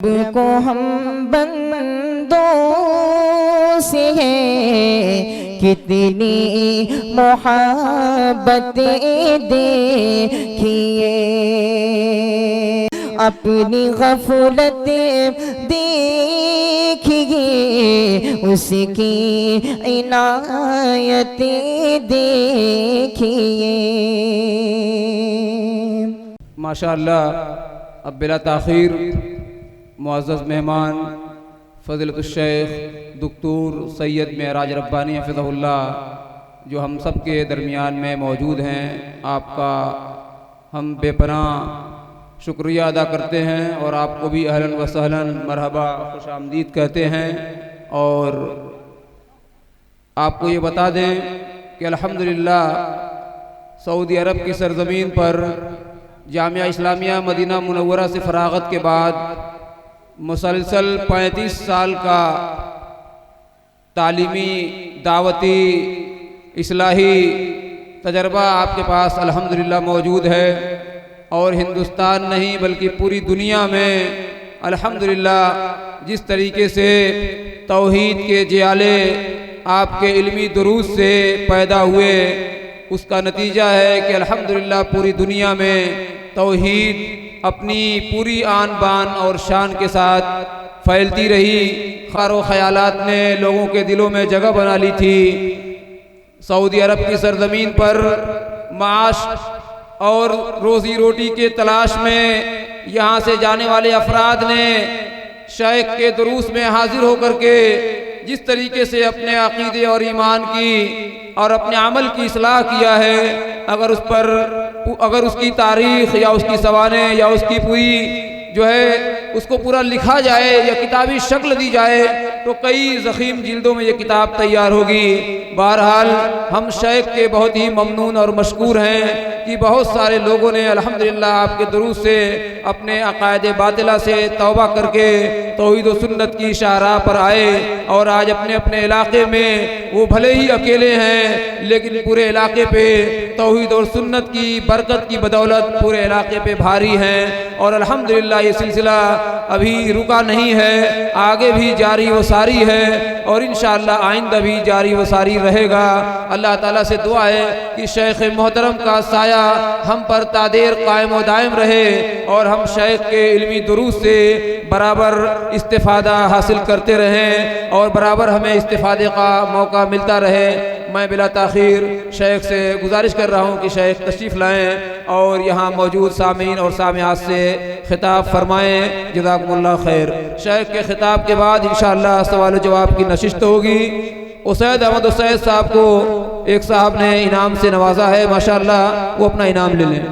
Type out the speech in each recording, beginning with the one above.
رب کو ہم بندوں سے ہے کتنی محبت دیکھیے، اپنی غفلت دیکھیے، اس کی عنایت دیکھیے۔ ماشاءاللہ، اب بلا تاخیر معزز مہمان فضیلت الشیخ دکتور سید معراج ربانی حفظہ اللہ جو ہم سب کے درمیان میں موجود ہیں، آپ کا ہم بے پناہ شکریہ ادا کرتے ہیں اور آپ کو بھی اہلاً و سہلاً مرحبا خوش آمدید کہتے ہیں۔ اور آپ کو یہ بتا دیں کہ الحمدللہ سعودی عرب کی سرزمین پر جامعہ اسلامیہ مدینہ منورہ سے فراغت کے بعد مسلسل 35 سال کا تعلیمی دعوتی اصلاحی تجربہ آپ کے پاس الحمدللہ موجود ہے، اور ہندوستان نہیں بلکہ پوری دنیا میں الحمدللہ جس طریقے سے توحید کے جیالے آپ کے علمی دروس سے پیدا ہوئے، اس کا نتیجہ ہے کہ الحمدللہ پوری دنیا میں توحید اپنی پوری آن بان اور شان کے ساتھ پھیلتی رہی۔ خیال و خیالات نے لوگوں کے دلوں میں جگہ بنا لی تھی۔ سعودی عرب کی سرزمین پر معاش اور روزی روٹی کے تلاش میں یہاں سے جانے والے افراد نے شیخ کے دروس میں حاضر ہو کر کے جس طریقے سے اپنے عقیدے اور ایمان کی اور اپنے عمل کی اصلاح کیا ہے، اگر اس کی تاریخ یا اس کی سوانح یا اس کی پوری جو ہے اس کو پورا لکھا جائے یا کتابی شکل دی جائے تو کئی ضخیم جلدوں میں یہ کتاب تیار ہوگی۔ بہرحال ہم شیخ کے بہت ہی ممنون اور مشکور ہیں کہ بہت سارے لوگوں نے الحمدللہ آپ کے دروس سے اپنے عقائد باطلہ سے توبہ کر کے توحید و سنت کی شاہراہ پر آئے، اور آج اپنے اپنے علاقے میں وہ بھلے ہی اکیلے ہیں لیکن پورے علاقے پہ توحید اور سنت کی برکت کی بدولت پورے علاقے پہ بھاری ہیں، اور الحمدللہ یہ سلسلہ ابھی رکا نہیں ہے، آگے بھی جاری و ساری ہے، اور انشاءاللہ آئندہ بھی جاری و ساری رہے گا۔ اللہ تعالیٰ سے دعا ہے کہ شیخ محترم کا سایہ ہم پر تا دیر قائم و دائم رہے، اور ہم شیخ کے علمی دروس سے برابر استفادہ حاصل کرتے رہیں اور برابر ہمیں استفادے کا موقع ملتا رہے۔ میں بلا تاخیر شیخ سے گزارش کر رہا ہوں کہ شیخ تشریف لائیں اور یہاں موجود سامعین اور سامعات سے خطاب فرمائیں۔ جزاکم اللہ خیر۔ شیخ کے خطاب کے بعد انشاءاللہ سوال و جواب کی نشست ہوگی۔ اسید احمد اسید صاحب کو ایک صاحب نے انعام سے نوازا ہے، ماشاءاللہ وہ اپنا انعام لے لیں۔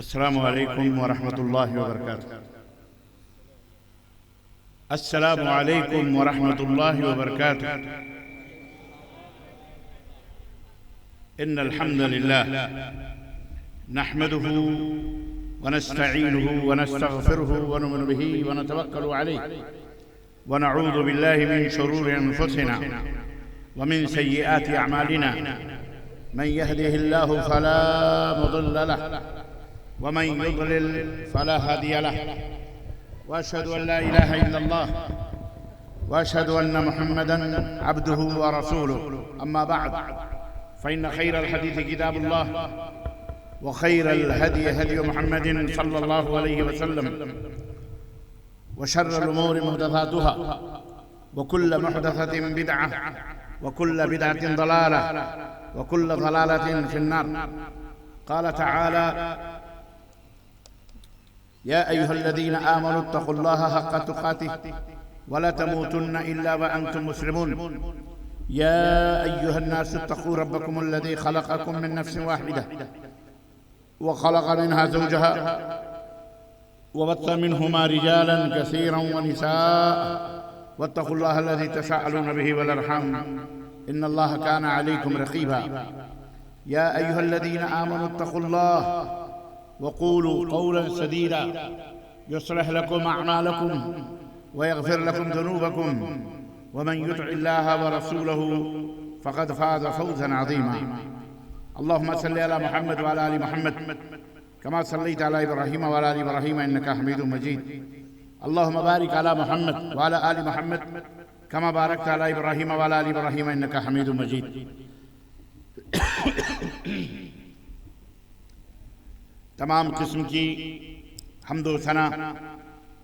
السلام علیکم ورحمۃ اللہ وبرکاتہ۔ السلام علیکم ورحمۃ اللہ وبرکاتہ۔ ان الحمد للہ نحمده ونستعینه ونستغفره ونؤمن به ونتوکل علیہ ونعوذ باللہ من شرور انفسنا ومن سیئات اعمالنا، من يهده الله فلا مضل له ومن يضلل فلا هادي له، وأشهد أن لا إله إلا الله وأشهد أن محمدًا عبده ورسوله، أما بعد فإن خير الحديث كتاب الله وخير الهدي هدي محمد صلى الله عليه وسلم، وشر الأمور محدثاتها وكل محدثة بدعة وكل بدعة ضلالة وكل ضلالة في النار۔ قال تعالى: يا أيها الذين آمنوا اتقوا الله حق تقاته ولا تموتن إلا وأنتم مسلمون۔ يا أيها الناس اتقوا ربكم الذي خلقكم من نفس واحدة وخلق منها زوجها وبث منهما رجالا كثيرا ونساء واتقوا الله الذي تساءلون به والأرحام إن الله كان عليكم رقيبا يا أيها الذين آمنوا اتقوا الله وقولوا قولا سديدا يصلح لكم أعمالكم ويغفر لكم ذنوبكم ومن يطع الله ورسوله فقد فاز فوزا عظيما اللهم صل على محمد وعلى آل محمد كما صليت على إبراهيم وعلى آل إبراهيم إنك حميد مجيد اللهم بارك على محمد وعلى آل محمد كما باركت على إبراهيم وعلى آل إبراهيم إنك حميد مجيد تمام قسم کی حمد و ثنا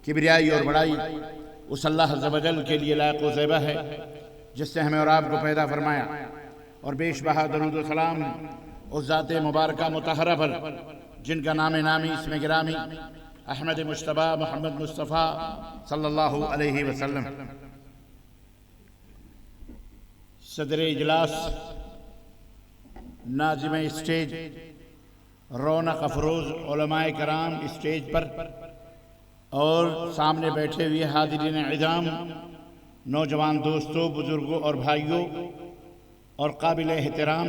کبریائی اور بڑائی اس اللہ عز و جل کے لیے لائق و زیبہ ہے جس نے ہمیں اور آپ کو پیدا فرمایا، اور بیش بہا درود و سلام اس ذات مبارکہ مطہرہ پر جن کا نام نامی اسم گرامی احمد مجتبیٰ محمد مصطفیٰ صلی اللہ علیہ وسلم۔ صدر اجلاس، ناظم اسٹیج، رونق افروز علماء کرام اسٹیج پر، اور سامنے بیٹھے ہوئے حاضرین اعظام، نوجوان دوستوں، بزرگوں اور بھائیوں، اور قابل احترام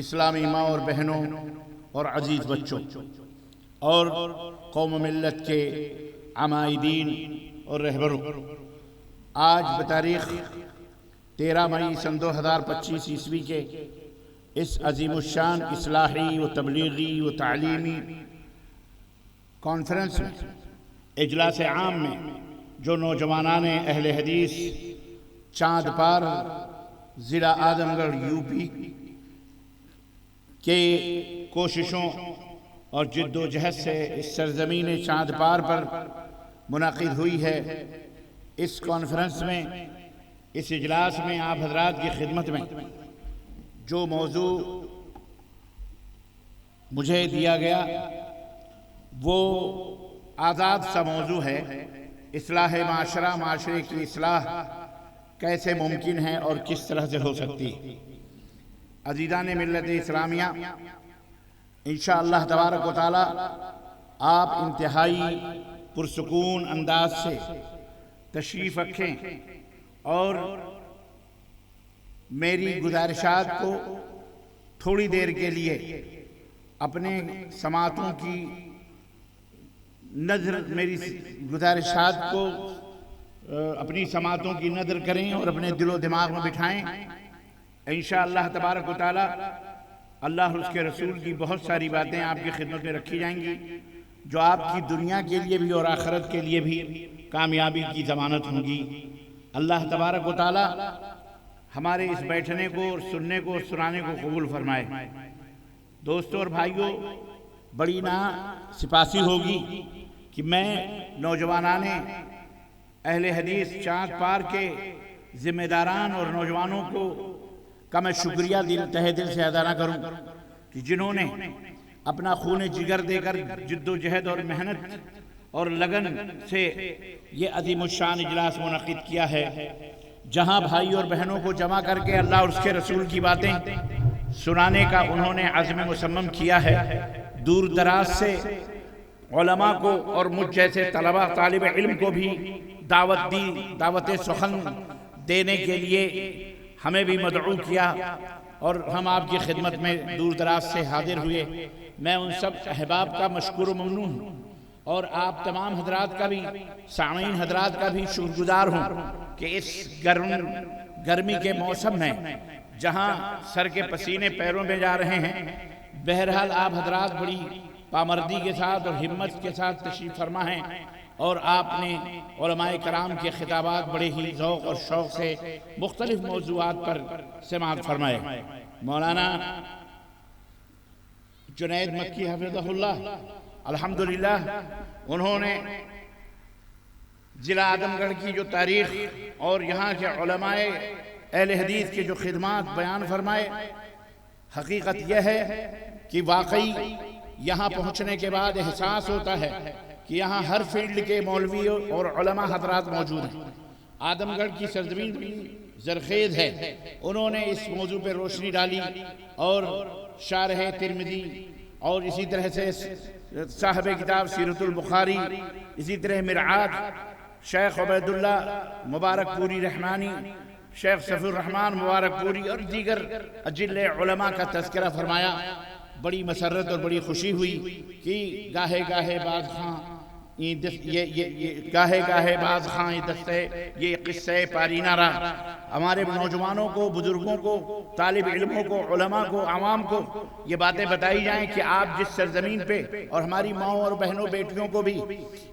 اسلامی ماں اور بہنوں اور عزیز بچوں، اور قوم و ملت کے عمائدین اور رہبروں، آج بتاریخ 13 مئی سن 2025 عیسوی کے اس عظیم الشان اصلاحی و تبلیغی و تعلیمی کانفرنس میں، اجلاس عام میں، جو نوجوانان اہل حدیث چاند پار ضلع اعظم گڑھ یوپی کے کوششوں اور جد و جہد سے اس سرزمین چاند پار پر منعقد ہوئی ہے، اس کانفرنس میں، اس اجلاس میں آپ حضرات کی خدمت میں جو موضوع مجھے دیا گیا وہ آزاد سا موضوع ہے، اصلاح معاشرہ، معاشرے کی اصلاح کیسے ممکن ہے اور کس طرح سے ہو سکتی ہے۔ عزیزان ملت اسلامیہ، انشاءاللہ تبارک و تعالی آپ انتہائی پرسکون انداز سے تشریف رکھیں اور میری گزارشات کو تھوڑی دیر کے لیے اپنے سماعتوں کی نظر، میری گزارشات کو اپنی سماعتوں کی نظر کریں اور اپنے دل و دماغ میں بٹھائیں۔ انشاءاللہ تبارک و تعالی اللہ اور اس کے رسول کی بہت ساری باتیں آپ کی خدمت میں رکھی جائیں گی جو آپ کی دنیا کے لیے بھی اور آخرت کے لیے بھی کامیابی کی ضمانت ہوں گی۔ اللہ تبارک و تعالی ہمارے اس بیٹھنے کو اور سننے کو اور سنانے کو قبول فرمائے۔ دوستوں اور بھائیوں، بڑی سپاسی ہوگی کہ میں نوجوانان اہل حدیث چاند پار کے ذمہ داران اور نوجوانوں کا میں شکریہ تہہ دل سے ادا نہ کروں کہ جنہوں نے اپنا خون جگر دے کر جد و جہد اور محنت اور لگن سے یہ عظیم الشان اجلاس منعقد کیا ہے، جہاں بھائی اور بہنوں کو جمع کر کے اللہ اور اس کے رسول کی باتیں سنانے کا انہوں نے عزم مصمم کیا ہے۔ دور دراز سے علماء کو اور مجھ جیسے طلبہ طالب علم کو بھی دعوت دی، دعوت سخن دینے کے لیے ہمیں بھی مدعو کیا، اور ہم آپ کی خدمت میں دور دراز سے حاضر ہوئے۔ میں ان سب احباب کا مشکور و ممنون ہوں، اور آپ تمام حضرات کا بھی، سامعین حضرات کا بھی شکر گزار ہوں کہ اس گرمی کے موسم میں جہاں سر کے پسینے پیروں میں جا رہے ہیں، بہرحال آپ حضرات بڑی پامردی کے ساتھ اور ہمت کے ساتھ تشریف فرما ہیں، اور آپ نے علماء کرام کے خطابات بڑے ہی ذوق اور شوق سے مختلف موضوعات پر سماعت فرمائے۔ مولانا جنید مکی حفظہ اللہ الحمدللہ، انہوں نے ضلع اعظم گڑھ کی جو تاریخ اور یہاں کے علماء اہل حدیث کے جو خدمات بیان فرمائے، حقیقت یہ ہے کہ واقعی یہاں پہنچنے کے بعد احساس ہوتا ہے کہ یہاں ہر فیلڈ کے مولوی اور علماء حضرات موجود ہیں۔ اعظم گڑھ کی سرزمین بھی زرخیز ہے، انہوں نے اس موضوع پہ روشنی ڈالی، اور شارح ترمذی اور اسی طرح سے صاحب کتاب سیرت البخاری، اسی طرح مرعات شیخ عبید اللہ مبارک پوری رحمانی، شیخ صفی الرحمن مبارک پوری اور دیگر اجل علماء کا تذکرہ فرمایا۔ بڑی مسرت اور بڑی خوشی ہوئی کہ گاہے گاہے بعض خاں گاہے گاہے بعض خاں یہ دستے یہ قصہ پارینہ رہا، ہمارے نوجوانوں کو، بزرگوں کو، طالب علموں کو، علماء کو، عوام کو یہ باتیں بتائی جائیں کہ آپ جس سرزمین پہ، اور ہماری ماؤں اور بہنوں بیٹیوں کو بھی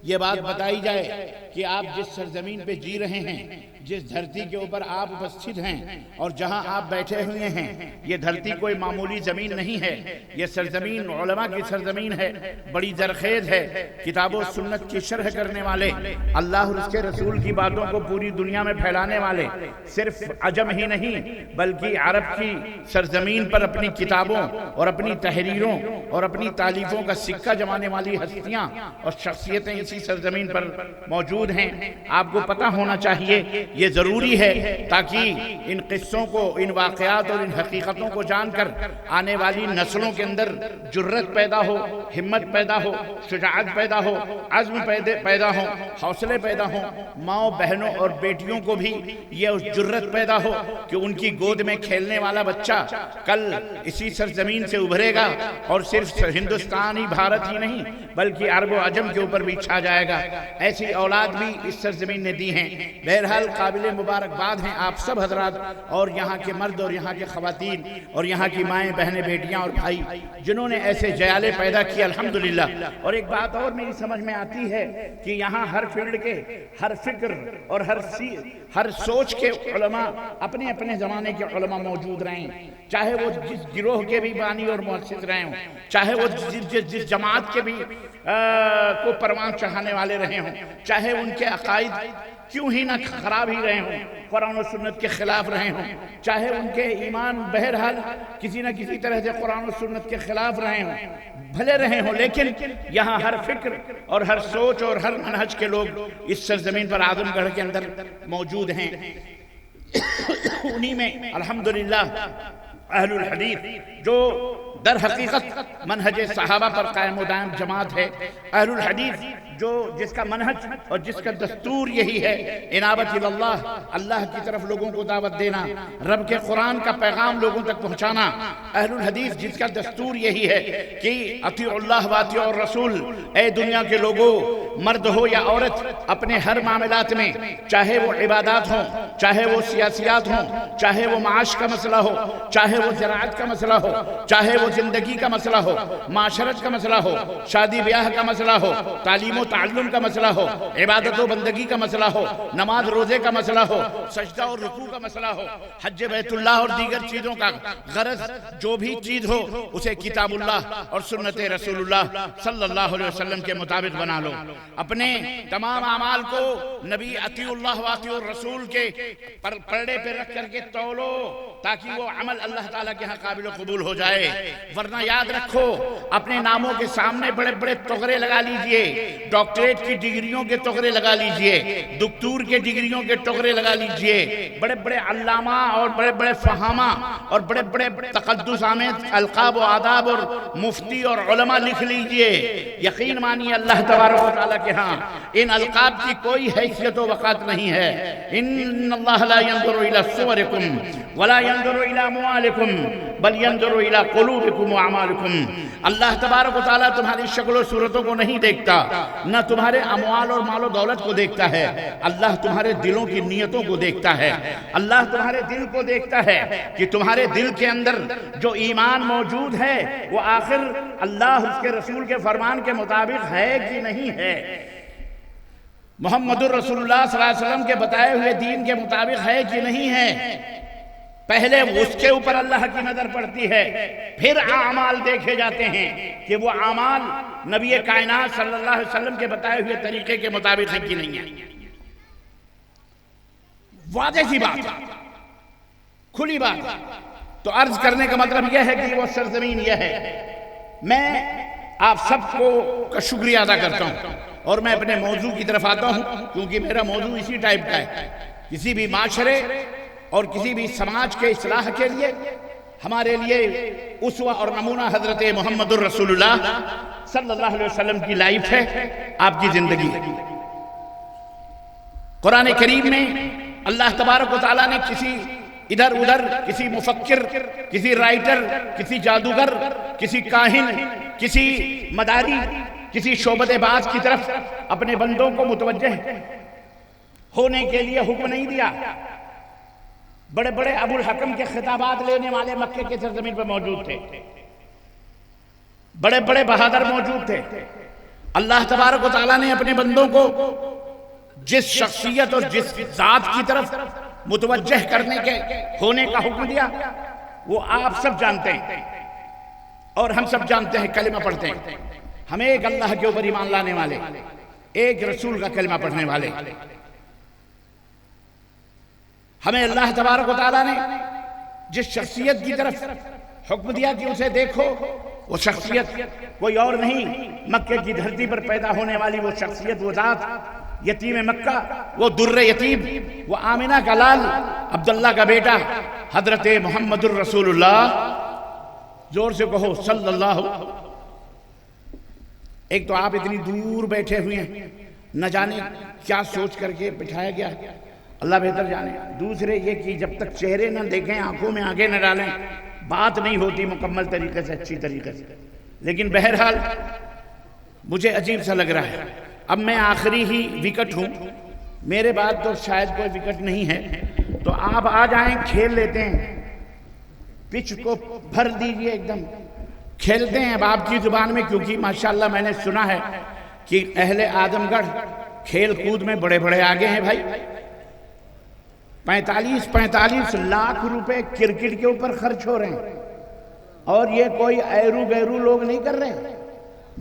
یہ بات بتائی جائے کہ آپ جس سرزمین پہ جی رہے ہیں، جس دھرتی کے اوپر آپ اپستھت ہیں اور جہاں آپ بیٹھے ہوئے ہیں، یہ دھرتی کوئی معمولی زمین نہیں ہے، یہ سرزمین علماء کی سرزمین ہے، بڑی زرخیز ہے، کتاب و سنت کی شرح کرنے والے، اللہ اور اس کے رسول کی باتوں کو پوری دنیا میں پھیلانے والے، صرف عجم ہی نہیں بلکہ عرب کی سرزمین پر اپنی کتابوں اور اپنی تحریروں اور اپنی تالیفوں کا سکہ جمانے والی ہستیاں اور شخصیتیں اسی سرزمین پر موجود ہیں۔ آپ کو پتہ ہونا چاہیے، یہ ضروری ہے تاکہ ان قصوں کو، ان واقعات اور ان حقیقتوں کو جان کر آنے والی نسلوں کے اندر جرت پیدا ہو، ہمت پیدا ہو، شجاعت پیدا ہو، عزم پیدا ہو، حوصلے پیدا ہو، ماؤں بہنوں اور بیٹیوں کو بھی یہ جرت پیدا ہو کہ ان کی گود میں کھیلنے والا بچہ کل اسی سرزمین سے ابھرے گا اور صرف ہندوستانی بھارت ہی نہیں بلکہ عرب و عجم کے اوپر بھی چھا جائے گا۔ ایسی اولاد بھی اس سرزمین نے دی ہیں۔ بہرحال قابل مبارکباد ہیں آپ سب حضرات اور یہاں کے مرد اور یہاں کے خواتین اور یہاں کی مائیں بہنیں بیٹیاں اور بھائی جنہوں نے ایسے جیالے پیدا کیے الحمدللہ۔ اور ایک بات اور میری سمجھ میں آتی ہے کہ یہاں ہر فیلڈ کے، ہر فکر اور ہر سوچ کے علماء، اپنے اپنے زمانے کے علماء موجود رہے ہیں، چاہے وہ جس گروہ کے بھی بانی اور مؤسس رہے ہوں، چاہے وہ جس جماعت کے بھی کو پروان چڑھانے والے رہے ہوں، چاہے ان کے عقائد کیوں ہی نہ خراب ہی رہے ہوں، قرآن و سنت کے خلاف رہے ہوں، چاہے ان کے ایمان بہرحال کسی نہ کسی طرح سے قرآن و سنت کے خلاف رہے ہوں، بھلے رہے ہوں، لیکن یہاں ہر فکر اور ہر سوچ اور ہر منہج کے لوگ اس سرزمین پر اعظم گڑھ کے اندر موجود ہیں۔ انہی میں الحمدللہ اہل الحدیث جو در حقیقت منہج صحابہ پر قائم و دائم جماعت ہے، اہل الحدیث جس کا منہج اور جس کا دستور یہی ہے انابت اللہ، اللہ کی طرف لوگوں کو دعوت دینا، رب کے قرآن کا پیغام لوگوں تک پہنچانا، اہل الحدیث جس کا دستور یہی ہے کہ اطیعوا اللہ واطیعوا الرسول، اے دنیا کے لوگوں، مرد ہو یا عورت، اپنے ہر معاملات میں، چاہے وہ عبادات ہوں، چاہے وہ سیاسیات ہوں، چاہے وہ معاش کا مسئلہ ہو، چاہے وہ زراعت کا مسئلہ ہو، چاہے وہ زندگی کا مسئلہ ہو، معاشرت کا مسئلہ ہو، شادی بیاہ کا مسئلہ ہو، تعلیم و تعلم کا مسئلہ ہو، عبادت و بندگی کا مسئلہ ہو، نماز روزے کا مسئلہ ہو، سجدہ اور رکوع کا مسئلہ ہو، حج بیت اللہ اور دیگر چیزوں کا غرض جو بھی چیز ہو اسے کتاب اللہ اور سنت رسول اللہ صلی اللہ علیہ وسلم کے مطابق بنا لو، اپنے تمام اعمال کو نبی اطیع اللہ واطیع الرسول کے پردے پہ رکھ کر کے تولو تاکہ وہ عمل اللہ تعالیٰ کے ہاں قابل قبول ہو جائے، ورنہ یاد رکھو اپنے ناموں کے سامنے بڑے بڑے تغرے لگا لیجئے، ڈاکٹریٹ کی ڈگریوں کے تغرے لگا لیجئے، دکتور کے ڈگریوں کے تغرے لگا لیجئے، بڑے بڑے علامہ اور بڑے بڑے فہامہ اور بڑے بڑے تقدس آمیز القاب و آداب اور مفتی اور علماء لکھ لیجئے، یقین مانیے اللہ تبارک و تعالیٰ کے ہاں ان القاب کی کوئی حیثیت و وقات نہیں ہے۔ ان اللہ لا ينظر الى صورکم ولا ينظر الى اموالکم بل ينظر الى قلوبکم واعمالکم، اللہ تبارک و تعالیٰ تمہاری شکل و صورتوں کو نہیں دیکھتا، نہ تمہارے اموال اور مال و دولت کو دیکھتا ہے، اللہ تمہارے دلوں کی نیتوں کو دیکھتا ہے، اللہ تمہارے دل کو دیکھتا ہے کہ تمہارے دل کے اندر جو ایمان موجود ہے وہ آخر اللہ اس کے رسول کے فرمان کے مطابق ہے کہ نہیں ہے، محمد الرسول اللہ صلی اللہ علیہ وسلم کے بتائے ہوئے دین کے مطابق ہے کہ نہیں ہے، پہلے اس کے اوپر اللہ کی نظر پڑتی ہے، پھر اعمال دیکھے جاتے ہیں کہ وہ اعمال نبی کائنات صلی اللہ علیہ وسلم کے بتائے ہوئے طریقے کے مطابق ہے کہ نہیں ہے۔ واضح سی بات، کھلی بات، تو عرض کرنے کا مطلب یہ ہے کہ وہ سرزمین یہ ہے۔ میں آپ سب کو کا شکریہ ادا کرتا ہوں اور میں اپنے موضوع کی طرف آتا ہوں کیونکہ میرا موضوع اسی ٹائپ کا ہے۔ کسی بھی معاشرے اور کسی بھی سماج کے اصلاح کے لیے ہمارے لیے اسوہ اور نمونہ حضرت محمد الرسول اللہ صلی اللہ علیہ وسلم کی لائف ہے، آپ کی زندگی ہے۔ قرآن کریم میں اللہ تبارک و تعالیٰ نے کسی ادھر ادھر، کسی مفکر، کسی رائٹر، کسی جادوگر، کسی کاہن، کسی مداری، کسی شعبت باز کی طرف اپنے بندوں کو متوجہ ہونے کے لیے حکم نہیں دیا۔ بڑے بڑے ابو الحکم کے خطابات لینے والے مکے کے سرزمین پر موجود تھے، بڑے بڑے بہادر موجود تھے۔ اللہ تبارک و تعالیٰ نے اپنے بندوں کو جس شخصیت اور جس ذات کی طرف متوجہ کرنے کے ہونے کا حکم دیا وہ آپ سب جانتے ہیں، اور ہم سب جانتے ہیں، کلمہ پڑھتے ہیں۔ ہم ایک اللہ کے اوپر ایمان لانے والے، ایک رسول کا کلمہ پڑھنے والے، ہمیں اللہ تبارک و تعالیٰ نے جس شخصیت کی طرف حکم دیا کہ اسے دیکھو، وہ شخصیت کوئی اور نہیں، مکے کی دھرتی پر پیدا ہونے والی وہ شخصیت، وہ ذات، یتیم مکہ، وہ در یتیم، وہ آمنہ کا لال، عبداللہ کا بیٹا، حضرت محمد الرسول اللہ۔ زور سے کہو صلی اللہ۔ ایک تو آپ اتنی دور بیٹھے ہوئے ہیں، نہ جانے کیا سوچ کر کے بٹھایا گیا، اللہ بہتر جانے۔ دوسرے یہ کہ جب تک چہرے نہ دیکھیں، آنکھوں میں آگے نہ ڈالیں، بات نہیں ہوتی مکمل طریقے سے، اچھی طریقے سے۔ لیکن بہرحال مجھے عجیب سا لگ رہا ہے، اب میں آخری ہی وکٹ ہوں، میرے بعد تو شاید کوئی وکٹ نہیں ہے، تو آپ آ جائیں، کھیل لیتے ہیں، پچ کو بھر دیجئے، ایک دم کھیلتے ہیں اب آپ کی زبان میں، کیونکہ ماشاءاللہ میں نے سنا ہے کہ اہل اعظم گڑھ کھیل کود میں بڑے بڑے آگے ہیں بھائی۔ 45 لاکھ روپے کرکٹ کے اوپر خرچ ہو رہے ہیں، اور یہ کوئی ایرو گیرو لوگ نہیں کر رہے،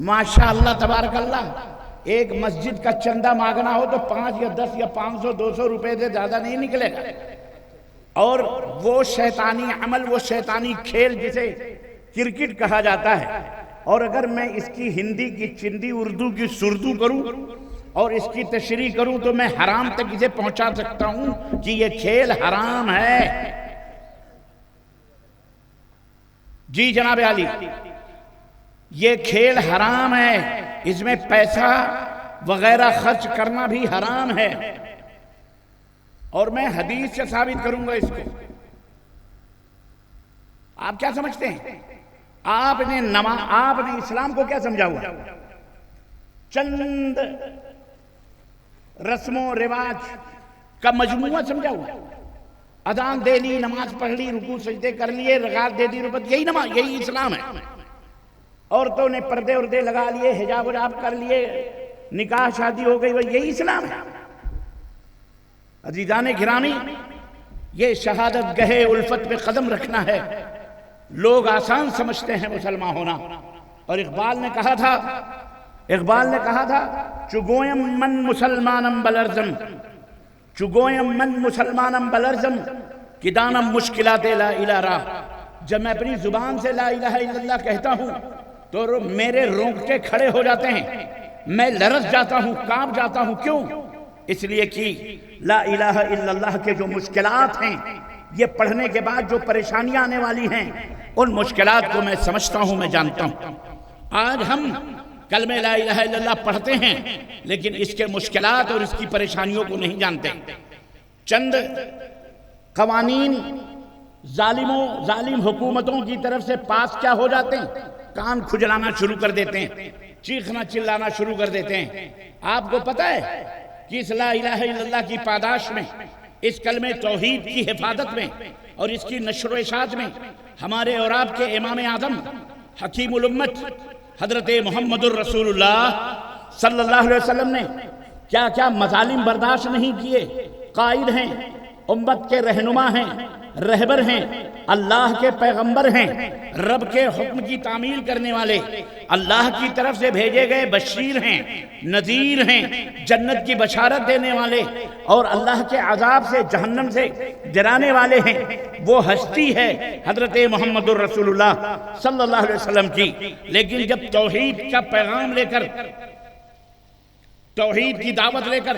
ماشاءاللہ تبارک اللہ۔ ایک مسجد کا چندہ مانگنا ہو تو 5 یا 10 یا 500 200 روپے سے زیادہ نہیں نکلے گا، اور وہ شیطانی عمل، وہ شیطانی کھیل جسے کرکٹ کہا جاتا ہے، اور اگر میں اس کی ہندی کی چندی اردو کی سردو کروں اور اس کی تشریح کروں تو میں حرام تک اسے پہنچا سکتا ہوں کہ یہ کھیل حرام ہے۔ جی جناب عالی، یہ کھیل حرام ہے، اس میں پیسہ وغیرہ خرچ کرنا بھی حرام ہے، اور میں حدیث سے ثابت کروں گا اس کو۔ آپ کیا سمجھتے ہیں؟ آپ نے اسلام کو کیا سمجھا ہوا؟ چند رسم و رواج کا مجموعہ سمجھا ہوا، اذان دے لی، نماز پڑھ لی، رکوع سجدے کر لیے، رکعت دے دی، ربط، یہی اسلام ہے۔ عورتوں نے پردے اردے لگا لیے، حجاب وجاب کر لیے، نکاح شادی ہو گئی، یہی اسلام ہے۔ عزیزان گرامی، یہ شہادت گہے الفت پہ قدم رکھنا ہے۔ لوگ آسان سمجھتے ہیں مسلمان ہونا، اور اقبال نے کہا تھا چگویم من مسلمانم بلرزم، چگویم من مسلمانم بلرزم، کہ دانم مشکلات لا الہ را۔ جب میں اپنی زبان سے لا الہ الا اللہ کہتا ہوں تو میرے رونگٹے کھڑے ہو جاتے ہیں، میں لرز جاتا ہوں، کانپ جاتا ہوں۔ کیوں؟ اس لیے کہ لا الہ الا اللہ کے جو مشکلات ہیں، یہ پڑھنے کے بعد جو پریشانیاں آنے والی ہیں، ان مشکلات کو میں سمجھتا ہوں، میں جانتا ہوں۔ آج ہم کلمہ لا الہ الا اللہ پڑھتے ہیں، لیکن اس کے مشکلات اور اس کی پریشانیوں کو نہیں جانتے۔ چند قوانین ظالم حکومتوں کی طرف سے پاس کیا ہو جاتے ہیں، کان کھجلانا شروع کر دیتے ہیں، چیخنا چلانا شروع کر دیتے ہیں۔ آپ کو پتہ ہے کہ اس لا الہ الا اللہ کی پاداش میں، اس کلمہ توحید کی حفاظت میں اور اس کی نشر و اشاعت میں ہمارے اور آپ کے امام اعظم حکیم الامت حضرت محمد الرسول اللہ صلی اللہ علیہ وسلم نے کیا کیا مظالم برداشت نہیں کیے۔ قائد ہیں، امت کے رہنما ہیں، رہبر ہیں، اللہ کے پیغمبر ہیں، رب کے حکم کی تعمیل کرنے والے، اللہ کی طرف سے بھیجے گئے بشیر ہیں، نذیر ہیں، جنت کی بشارت دینے والے، اور اللہ کے عذاب سے، جہنم سے ڈرانے والے ہیں۔ وہ ہستی ہے حضرت محمد الرسول اللہ صلی اللہ علیہ وسلم کی۔ لیکن جب توحید کا پیغام لے کر، توحید کی دعوت لے کر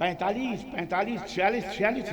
45-46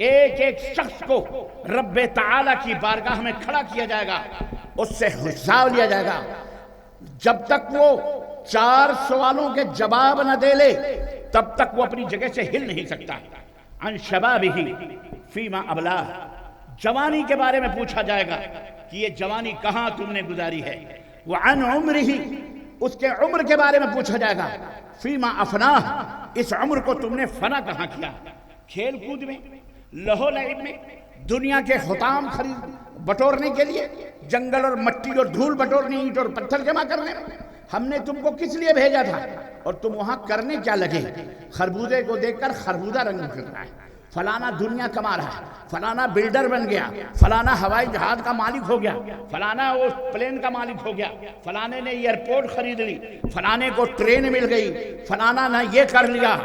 ایک ایک شخص کو رب تعالی کی بارگاہ میں کھڑا کیا جائے گا، اس سے حساب لیا جائے گا۔ جب تک وہ 4 سوالوں کے جواب نہ دے لے تب تک وہ اپنی جگہ سے ہل نہیں سکتا۔ عن شبابہ فیما ابلاہ، جوانی کے بارے میں پوچھا جائے گا کہ یہ جوانی کہاں تم نے گزاری ہے۔ وعن عمرہ، اس کے عمر کے بارے میں پوچھا جائے گا۔ فیما افناہ، اس عمر کو تم نے فنا کہاں کیا؟ کھیل کود میں، لہو لعب میں، دنیا کے حطام خرید بٹورنے کے لیے، جنگل اور مٹی اور دھول بٹورنے، اینٹ اور پتھر جمع کرنے میں؟ ہم نے تم کو کس لیے بھیجا تھا اور تم وہاں کرنے کیا لگے؟ خربوزے کو دیکھ کر خربوزہ رنگ پھر رہا ہے، فلانا دنیا کما رہا ہے، فلانا بلڈر بن گیا، فلانا ہوائی جہاز کا مالک ہو گیا، فلانا وہ پلین کا مالک ہو گیا، فلانے نے ایئرپورٹ خرید لی، فلانے کو ٹرین مل گئی، فلانا نہ یہ کر لیا،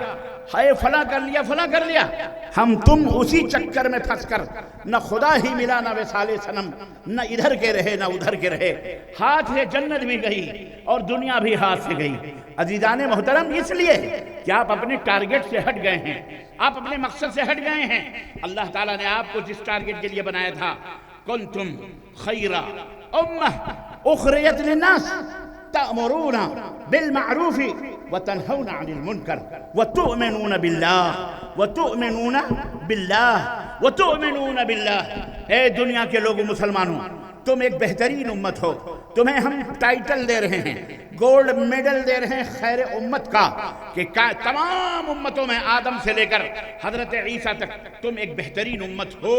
ہائے فلاں کر لیا، فلاں کر لیا۔ ہم تم اسی چکر میں پھنس کر نہ خدا ہی ملا، نہ وصال صنم، نہ ادھر کے رہے نہ ادھر کے رہے، ہاتھ سے جنت بھی گئی اور دنیا بھی ہاتھ سے گئی۔ عزیزان محترم، اس لیے کہ آپ اپنے ٹارگٹ سے ہٹ گئے ہیں، آپ اپنے مقصد سے ہٹ گئے ہیں۔ اللہ تعالیٰ نے آپ کو جس ٹارگٹ کے لیے بنایا تھا، کنتم خیر امہ اخرجت للناس تأمرون بالمعروف وتنہون عن المنکر وتؤمنون باللہ وتؤمنون باللہ وتؤمنون باللہ۔ اے دنیا کے لوگوں، مسلمانوں، تم ایک بہترین امت ہو، تمہیں ہم ٹائٹل دے رہے ہیں، گولڈ میڈل دے رہے ہیں خیر امت کا، کہ تمام امتوں میں آدم سے لے کر حضرت عیسیٰ تک تم ایک بہترین امت ہو۔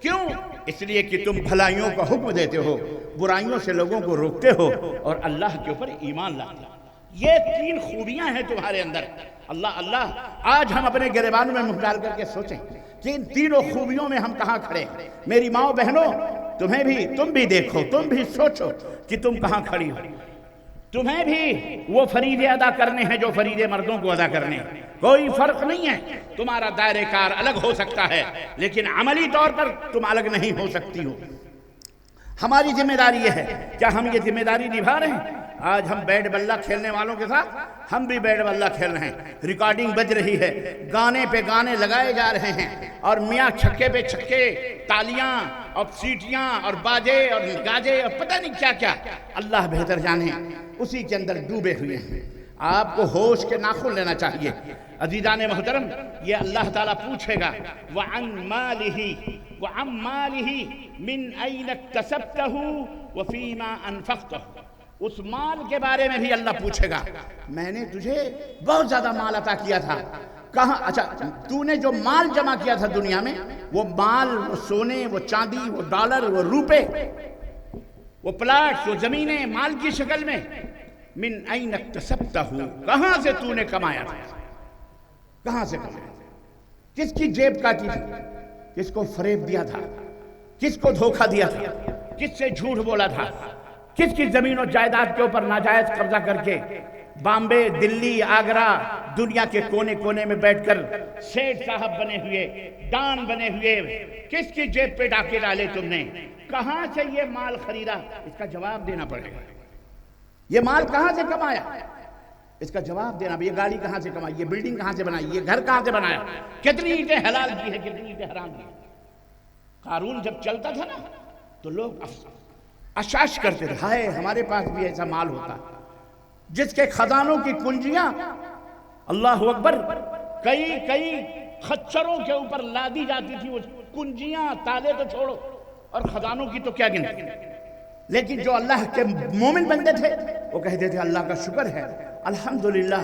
کیوں؟ اس لیے کہ تم بھلائیوں کا حکم دیتے ہو، برائیوں سے لوگوں کو روکتے ہو اور اللہ کے اوپر ایمان لاتے ہو۔ یہ 3 خوبیاں ہیں تمہارے اندر۔ اللہ آج ہم اپنے گریبان میں منہ ڈال کر کے سوچیں کہ ان تینوں خوبیوں میں ہم کہاں کھڑے ہیں۔ میری ماؤں بہنوں، تم بھی دیکھو، تم بھی سوچو کہ تم کہاں کھڑی ہو۔ تمہیں بھی وہ فریضے ادا کرنے ہیں جو فریضے مردوں کو ادا کرنے ہیں، کوئی فرق نہیں ہے۔ تمہارا دائرہ کار الگ ہو سکتا ہے لیکن عملی طور پر تم الگ نہیں ہو سکتی ہو۔ ہماری ذمہ داری یہ ہے، کیا ہم یہ ذمہ داری نبھا رہے ہیں؟ آج ہم بیٹ بلہ کھیلنے والوں کے ساتھ ہم بھی بیٹ بلہ کھیل رہے ہیں، ریکارڈنگ بج رہی ہے، گانے پہ گانے لگائے جا رہے ہیں، اور میاں چھکے پہ چھکے، تالیاں اور سیٹیاں اور باجے اور گاجے اور پتہ نہیں کیا کیا، اللہ بہتر جانے، اسی کے اندر ڈوبے ہوئے ہیں۔ آپ کو ہوش کے ناخن لینا چاہیے۔ عزیزان محترم، یہ اللہ تعالیٰ پوچھے گا وَعَن مَالِهِ وَعَن مَالِهِ مِنْ أَيْنَ اكْتَسَبْتَهُ وَفِيمَا أَنفَقْتَهُ۔ اس مال کے بارے میں بھی اللہ پوچھے گا، میں نے تجھے بہت زیادہ مال عطا کیا تھا، کہاں؟ اچھا، تو نے جو مال جمع کیا تھا دنیا میں، وہ مال، وہ سونے، وہ چاندی، وہ ڈالر، وہ روپے، وہ پلاٹس، وہ زمینیں مال کی شکل میں، من این اکتسبتہ، کہاں سے تو نے کمایا تھا؟ کہاں سے کمایا؟ کس کی جیب کاٹی تھی؟ کس کو فریب دیا تھا؟ کس کو دھوکہ دیا تھا؟ کس سے جھوٹ بولا تھا؟ کس کی زمین و جائیداد کے اوپر ناجائز قبضہ کر کے بامبے، دلی، آگرہ، دنیا کے کونے کونے میں بیٹھ کر سیٹھ صاحب بنے ہوئے، ڈان بنے ہوئے، کس کی جیب پہ ڈاکے ڈالے تم نے؟ کہاں سے یہ مال خریدا؟ اس کا جواب دینا پڑے گا۔ یہ مال کہاں سے کمایا؟ اس کا جواب دینا۔ یہ گاڑی کہاں سے کمائی؟ یہ بلڈنگ کہاں سے بنائی؟ یہ گھر کہاں سے بنایا؟ کتنی اینٹیں حلال کی ہے، کتنی اینٹیں حرام کی ہے؟ قارون جب چلتا تھا نا تو لوگ اشاش کرتے تھے، ہائے ہمارے پاس بھی ایسا مال ہوتا، جس کے خزانوں کی کنجیاں، اللہ اکبر، کئی خچروں کے اوپر لادی جاتی تھی وہ کنجیاں، تالے تو چھوڑو اور خزانوں کی تو کیا گنتی۔ لیکن جو اللہ کے مومن بندے تھے وہ کہتے تھے اللہ کا شکر ہے، الحمدللہ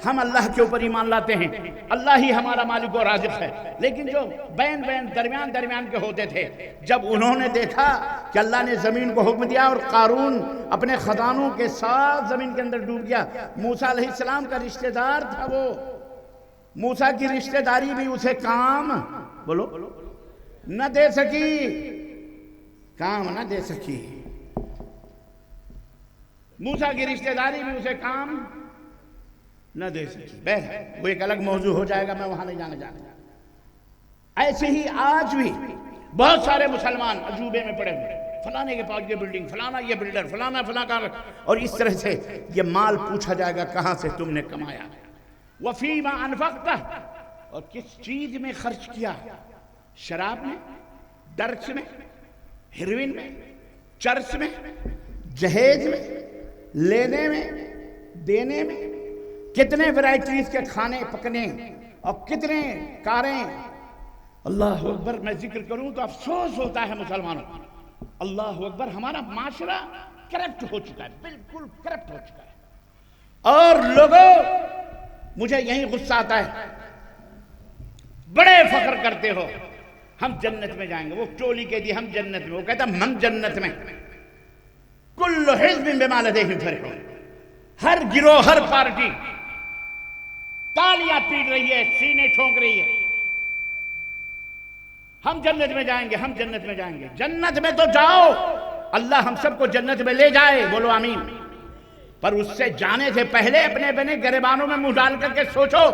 ہم اللہ کے اوپر ایمان لاتے ہیں، اللہ ہی ہمارا مالک و رازق ہے۔ لیکن جو بین درمیان کے ہوتے تھے، جب انہوں نے دیکھا کہ اللہ نے زمین کو حکم دیا اور قارون اپنے خزانوں کے ساتھ زمین کے اندر ڈوب گیا، موسیٰ علیہ السلام کا رشتہ دار تھا وہ، موسیٰ کی رشتہ داری بھی اسے کام نہ دے سکی، کام نہ دے سکی، موسیٰ کی رشتہ داری بھی اسے کام نہ دے سکی۔ وہ ایک الگ موضوع ہو جائے گا، میں وہاں نہیں جانا چاہتا۔ ایسے ہی آج بھی بہت سارے مسلمان عجوبے میں پڑے ہوئے، فلانے کے پاس یہ بلڈنگ، فلانا یہ بلڈر، فلانا کار، اور اس طرح سے یہ مال پوچھا جائے گا کہاں سے تم نے کمایا، وَفِيمَا أَنفَقْتَهُ، اور کس چیز میں خرچ کیا۔ شراب میں، ڈرگس میں، ہیروئن میں، چرس میں، جہیز میں، لینے میں، دینے میں، کتنے ورائٹیز کے کھانے پکنے اور کتنے کاریں. اللہ اکبر. میں ذکر کروں تو افسوس ہوتا ہے مسلمانوں. اللہ اکبر. ہمارا معاشرہ کرپٹ ہو چکا ہے، بالکل کرپٹ ہو چکا ہے. اور لوگوں، مجھے یہی غصہ آتا ہے، بڑے فخر کرتے ہو ہم جنت میں جائیں گے. وہ ٹولی کہتی ہے ہم جنت میں، وہ کہتا ہے ہم جنت میں. کل حزب بما لدیہم فرحون. ہر گروہ، ہر پارٹی تالیاں پیٹ رہی ہے، سینے ٹھونک رہی ہے، ہم جنت میں جائیں گے، ہم جنت میں جائیں گے. جنت میں تو جاؤ، اللہ ہم سب کو جنت میں لے جائے، بولو آمین. پر اس سے جانے سے پہلے اپنے اپنے گریبانوں میں منہ ڈال کر کے سوچو،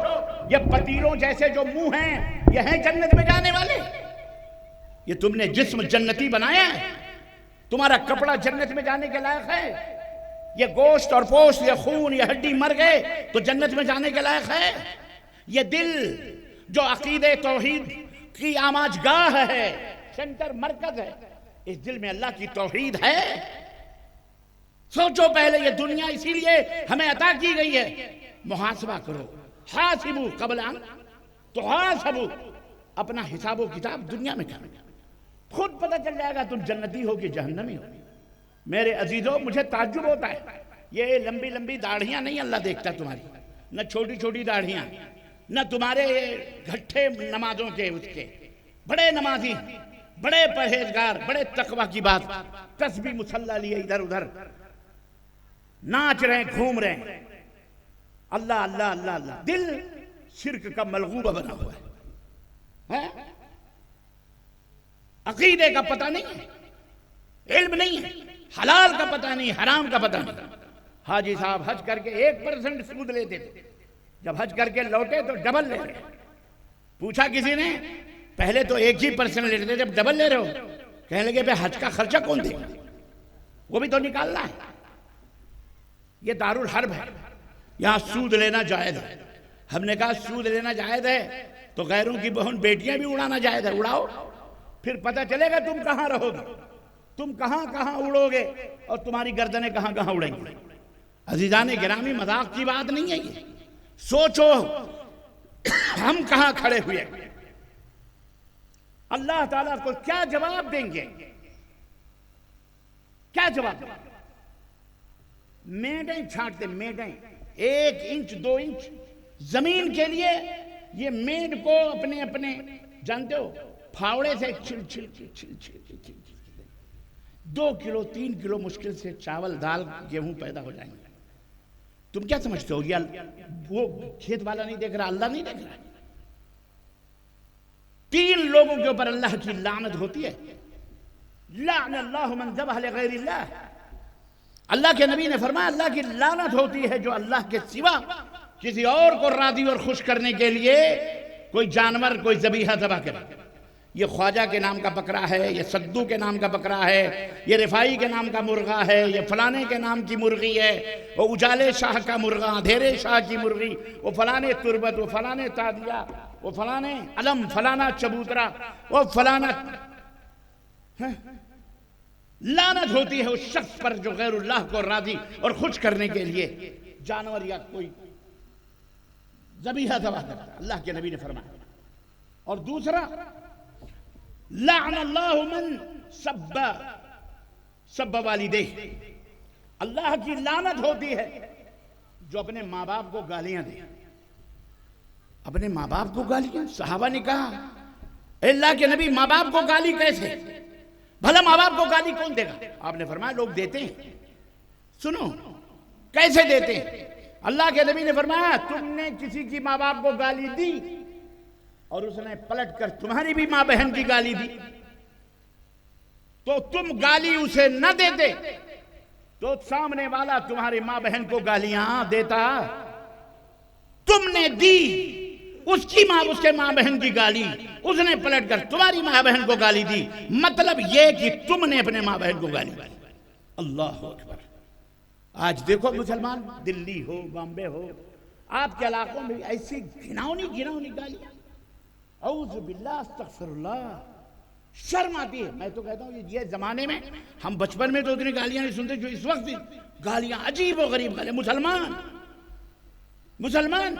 یہ پتیلوں جیسے جو منہ ہیں، یہ ہیں جنت میں جانے والے؟ یہ تم نے جسم جنتی بنایا ہے؟ تمہارا کپڑا جنت میں جانے کے لائق ہے؟ یہ گوشت اور پوست، یہ خون، یہ ہڈی مر گئے تو جنت میں جانے کے لائق ہے؟ یہ دل جو عقید توحید کی آماج گاہ ہے، سینٹر، مرکز ہے، اس دل میں اللہ کی توحید ہے؟ سوچو پہلے. یہ دنیا اسی لیے ہمیں عطا کی گئی ہے. محاسبہ کرو. حاسبو قبل ان تحاسبو. اپنا حساب و کتاب دنیا میں کرو، خود پتہ چل جائے گا تم جنتی ہو کہ جہنمی ہو. میرے عزیزوں، مجھے تعجب ہوتا ہے، یہ لمبی لمبی داڑھیاں نہیں اللہ دیکھتا تمہاری، نہ چھوٹی چھوٹی داڑھیاں، نہ تمہارے گھٹے نمازوں کے، اس کے بڑے نمازی، بڑے پرہیزگار، بڑے تقوی کی بات، تسبیح مصلی لیے ادھر ادھر ناچ رہے ہیں، گھوم رہے ہیں، اللہ اللہ اللہ اللہ. دل شرک کا ملغوبہ بنا ہوا ہے. عقیدے کا پتہ نہیں ہے، علم نہیں ہے، حلال کا پتہ نہیں، حرام کا پتہ نہیں. حاجی صاحب حج کر کے 1% سود لیتے تھے، جب حج کر کے لوٹے تو ڈبل لے رہے. پوچھا کسی نے، پہلے تو 1% لیتے تھے، جب ڈبل لے رہے ہو؟ کہنے لگے بھئی حج کا خرچہ کون دے گا؟ وہ بھی تو نکالنا ہے. یہ دارالحرب ہے، یہاں سود لینا جائز ہے. ہم نے کہا سود لینا جائز ہے تو غیروں کی بہن بیٹیاں بھی اڑانا جائز ہے. اڑاؤ، پھر پتہ چلے گا تم کہاں رہو گے، تم کہاں کہاں اڑو گے اور تمہاری گردنیں کہاں کہاں اڑیں گی. عزیزان گرامی، مذاق کی بات نہیں ہے یہ. سوچو ہم کہاں کھڑے ہوئے، اللہ تعالیٰ کو کیا جواب دیں گے؟ کیا جواب دیں گے؟ میڈیں چھانٹتے، میڈیں 1 انچ 2 انچ زمین کے لیے. یہ میڈ کو اپنے اپنے جانتے ہو پھاوڑے سے چھل چھل چھل چھل چھل چھل چھل 2 کلو 3 کلو مشکل سے چاول دال گیہوں پیدا ہو جائیں گے. تم کیا سمجھتے ہو یہ وہ کھیت والا نہیں دیکھ رہا، اللہ نہیں دیکھ رہا؟ 3 لوگوں کے اوپر اللہ کی لعنت ہوتی ہے. لعن اللہ من ذبح لغیر اللہ. اللہ کے نبی نے فرمایا اللہ کی لعنت ہوتی ہے جو اللہ کے سوا کسی اور کو راضی اور خوش کرنے کے لیے کوئی جانور، کوئی ذبیحہ ذبح کرے. یہ خواجہ کے نام کا بکرا ہے، یہ سدو کے نام کا بکرا ہے، یہ رفائی کے نام کا مرغا ہے، یہ فلانے کے نام کی مرغی ہے، وہ اجالے شاہ کا مرغا، اندھیرے شاہ کی مرغی، وہ فلانے تربت، وہ فلانے تادیہ، وہ فلانے علم، فلانا چبوترا، وہ فلانا. لعنت ہوتی ہے اس شخص پر جو غیر اللہ کو راضی اور خوش کرنے کے لیے جانور یا کوئی ذبیحہ ذبح کرتا. اللہ کے نبی نے فرمایا. اور دوسرا، لعن اللہ من سب والدہ. اللہ کی لعنت ہوتی ہے جو اپنے ماں باپ کو گالیاں دے. اپنے ماں باپ کو گالیاں. صحابہ نے کہا اے اللہ کے نبی ماں باپ کو گالی کیسے؟ بھلا ماں باپ کو گالی کون دے گا؟ آپ نے فرمایا لوگ دیتے ہیں. سنو کیسے دیتے ہیں. اللہ کے نبی نے فرمایا تم نے کسی کی ماں باپ کو گالی دی اور اس نے پلٹ کر تمہاری بھی ماں بہن کی گالی دی تو تم گالی اسے نہ دیتے تو سامنے والا تمہاری ماں بہن کو گالیاں دیتا. تم نے دی اس کے ماں بہن کی گالی، اس نے پلٹ کر تمہاری ماں بہن کو گالی دی. مطلب یہ کہ تم نے اپنے ماں بہن کو گالی دی. اللہ اکبر. آج دیکھو مسلمان، دلی ہو، بامبے ہو، آپ کے علاقوں میں ایسی گھناؤنی گالیاں. اعوذ باللہ استغفر اللہ، شرم آتی ہے۔ میں تو کہتا ہوں یہ زمانے میں ہم بچپن میں تو اتنی گالیاں نہیں سنتے جو اس وقت گالیاں عجیب و غریب گالیاں۔ مسلمان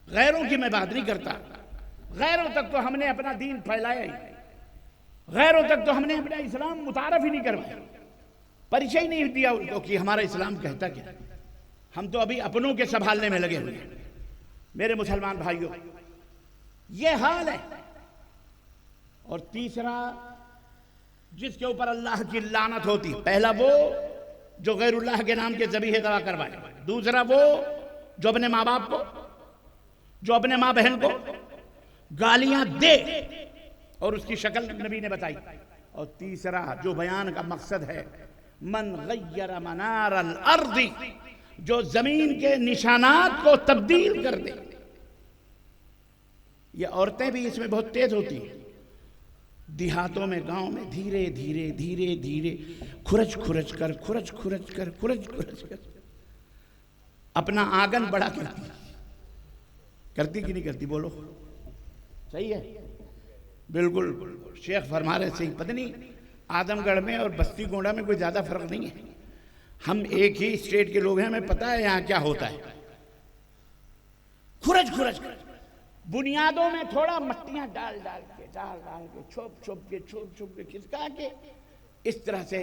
غیروں کی میں بات نہیں کرتا، غیروں تک تو ہم نے اپنا دین پھیلایا ہی، غیروں تک تو ہم نے اپنا اسلام متعارف ہی نہیں کروایا، پریچہ ہی نہیں دیا ان کو کہ ہمارا اسلام کہتا کیا۔ ہم تو ابھی اپنوں کے سنبھالنے میں لگے ہوئے ہیں۔ میرے مسلمان بھائیوں، یہ حال ہے۔ اور تیسرا، جس کے اوپر اللہ کی لعنت ہوتی، پہلا وہ جو غیر اللہ کے نام کے ذبیحہ ذبح کروائے، دوسرا وہ جو اپنے ماں باپ کو، جو اپنے ماں بہن کو گالیاں دے اور اس کی شکل نبی نے بتائی، اور تیسرا جو بیان کا مقصد ہے، من غیر منار الارض، جو زمین کے نشانات کو تبدیل کر دے۔ یہ عورتیں بھی اس میں بہت تیز ہوتی ہیں، دیہاتوں میں، گاؤں میں دھیرے دھیرے دھیرے دھیرے کھرچ کر اپنا آنگن بڑا کرتی کہ نہیں کرتی؟ بولو، صحیح ہے؟ بالکل شیخ فرما رہے صحیح۔ پتہ نہیں آدم گڑھ میں اور بستی گونڈا میں کوئی زیادہ فرق نہیں ہے، ہم ایک ہی اسٹیٹ کے لوگ ہیں، ہمیں پتہ ہے یہاں کیا ہوتا ہے۔ کھرچ کر بنیادوں میں تھوڑا مٹیاں ڈال کے چھوپ کے کھسکا کے اس طرح سے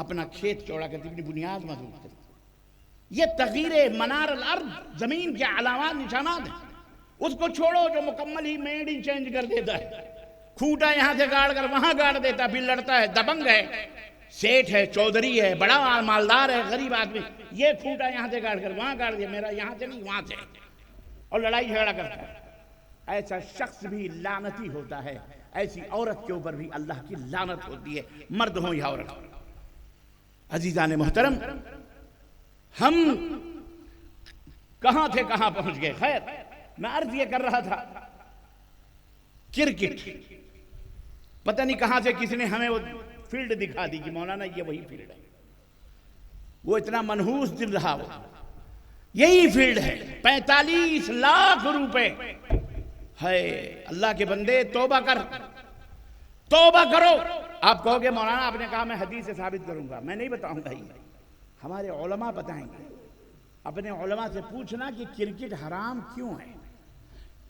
اپنا کھیت چوڑا کرتی، اپنی بنیاد مضبوط کرتی۔ یہ تغییر منار الارض، زمین کے علامات نشانات ہیں۔ اس کو چھوڑو جو مکمل ہی میڈ ہی چینج کر دیتا ہے، کھوٹا یہاں سے گاڑ کر وہاں گاڑ دیتا، پھر لڑتا ہے، دبنگ ہے، سیٹھ ہے، چودھری ہے، بڑا مالدار ہے، غریب آدمی، یہ کھوٹا یہاں سے گاڑ کر وہاں گاڑ دیا، میرا یہاں سے نہیں وہاں سے، اور لڑائی جھگڑا کرتا ہے۔ ایسا شخص بھی لعنتی ہوتا ہے، ایسی عورت کے اوپر بھی اللہ کی لعنت ہوتی ہے، مرد ہوں یا عورت۔ عزیزان محترم، ہم کہاں تھے کہاں پہنچ گئے؟ خیر، میں عرض یہ کر رہا تھا، کرکٹ، پتہ نہیں کہاں سے کسی نے ہمیں وہ فیلڈ دکھا دی کہ مولانا یہ وہی فیلڈ ہے، وہ اتنا منحوس دل رہا، وہ یہی فیلڈ ہے، 45 لاکھ روپے ہے۔ اللہ کے بندے توبہ کرو۔ آپ کہو گے مولانا آپ نے کہا میں حدیث سے ثابت کروں گا، میں نہیں بتاؤں گا، ہمارے علماء بتائیں گے۔ اپنے علماء سے پوچھنا کہ کرکٹ حرام کیوں ہے،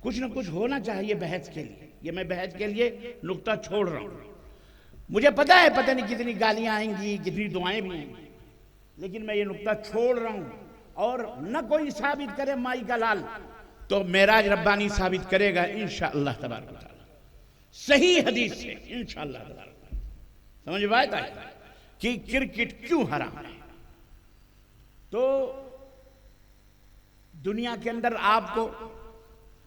کچھ نہ کچھ ہونا چاہیے بحث کے لیے۔ یہ میں بحث کے لیے نقطہ چھوڑ رہا ہوں، مجھے پتا ہے پتہ نہیں کتنی گالیاں آئیں گی، کتنی دعائیں بھی آئیں گی، لیکن میں یہ نقطہ چھوڑ رہا ہوں۔ اور نہ کوئی ثابت کرے مائی کا لال، تو معراج ربانی ثابت کرے گا انشاءاللہ تبارک و تعالی، صحیح حدیث سے انشاءاللہ تبارک و تعالی۔ سمجھ بات آئی کہ کرکٹ کیوں حرام ہے؟ تو دنیا کے اندر آپ کو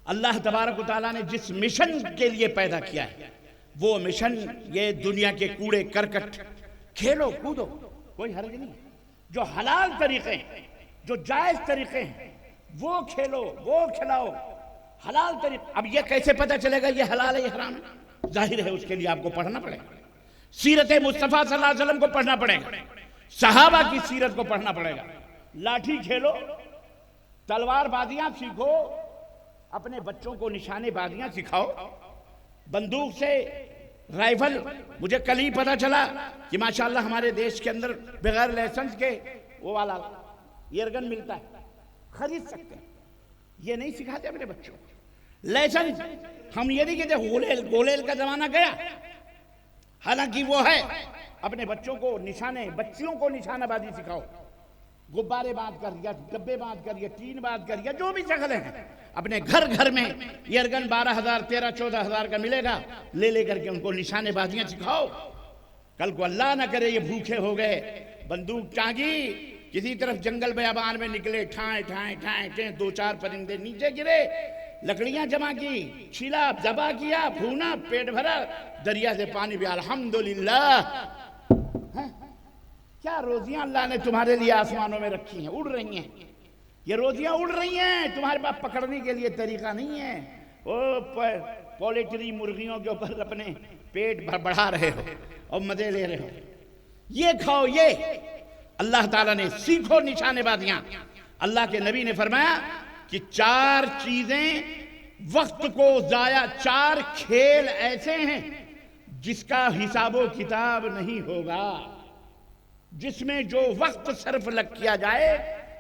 اللہ تبارک و تعالیٰ نے جس مشن کے لیے پیدا کیا ہے، وہ مشن یہ دنیا کے کوڑے کرکٹ، کھیلو کودو، کوئی حرج نہیں، جو حلال طریقے ہیں، جو جائز طریقے ہیں، وہ کھیلو، وہ کھلاؤ، حلال طریقے۔ اب یہ کیسے پتہ چلے گا یہ حلال ہے یہ حرام ہے؟ ظاہر ہے اس کے لیے آپ کو پڑھنا پڑے گا، سیرت مصطفیٰ صلی اللہ علیہ وسلم کو پڑھنا پڑے گا، صحابہ کی سیرت کو پڑھنا پڑے گا۔ لاٹھی کھیلو، تلوار بازیاں سیکھو، اپنے بچوں کو نشانے بازیاں سکھاؤ، بندوق سے رائفل۔ مجھے کل ہی پتا چلا کہ ماشاءاللہ ہمارے دیش کے اندر بغیر لائسنس کے وہ والا ایئرگن ملتا ہے، خرید سکتے ہیں۔ یہ نہیں سکھاتے اپنے بچوں کو لائسنس۔ ہم یہ نہیں کہتے گولیل کا زمانہ گیا، حالانکہ وہ ہے۔ اپنے بچوں کو بچیوں کو نشانہ بازی سکھاؤ، غبارے باندھ کر یا ڈبے باندھ کر یا ٹین باندھ کر یا جو بھی شکلیں ہیں، اپنے گھر میں ایئرگن 12,000 13,000 14,000 کا ملے گا، لے کر کے ان کو نشانے بازیاں سکھاؤ۔ کل کو اللہ نہ کرے یہ بھوکے ہو گئے، بندوق ٹانگی، کسی طرف جنگل بیابان میں نکلے، ٹھائیں 2-4 پرندے نیچے گرے، لکڑیاں جمع کی، چھیلا، ذبح کیا، بھونا، پیٹ بھرا، دریا سے پانی پیا، الحمدللہ۔ کیا روزیاں اللہ نے تمہارے لیے آسمانوں میں رکھی ہیں، اڑ رہی ہیں، یہ روزیاں اڑ رہی ہیں، تمہارے پاس پکڑنے کے لیے طریقہ نہیں ہے۔ وہ پولیٹری مرغیوں کے اوپر اپنے پیٹ بڑھا رہے ہو اور مزے لے رہے ہو، یہ کھاؤ۔ یہ اللہ تعالیٰ نے سیکھو نشانے بازیاں۔ اللہ کے نبی نے فرمایا کہ 4 چیزیں وقت کو ضائع، 4 کھیل ایسے ہیں جس کا حساب و کتاب نہیں ہوگا، جس میں جو وقت صرف کیا جائے،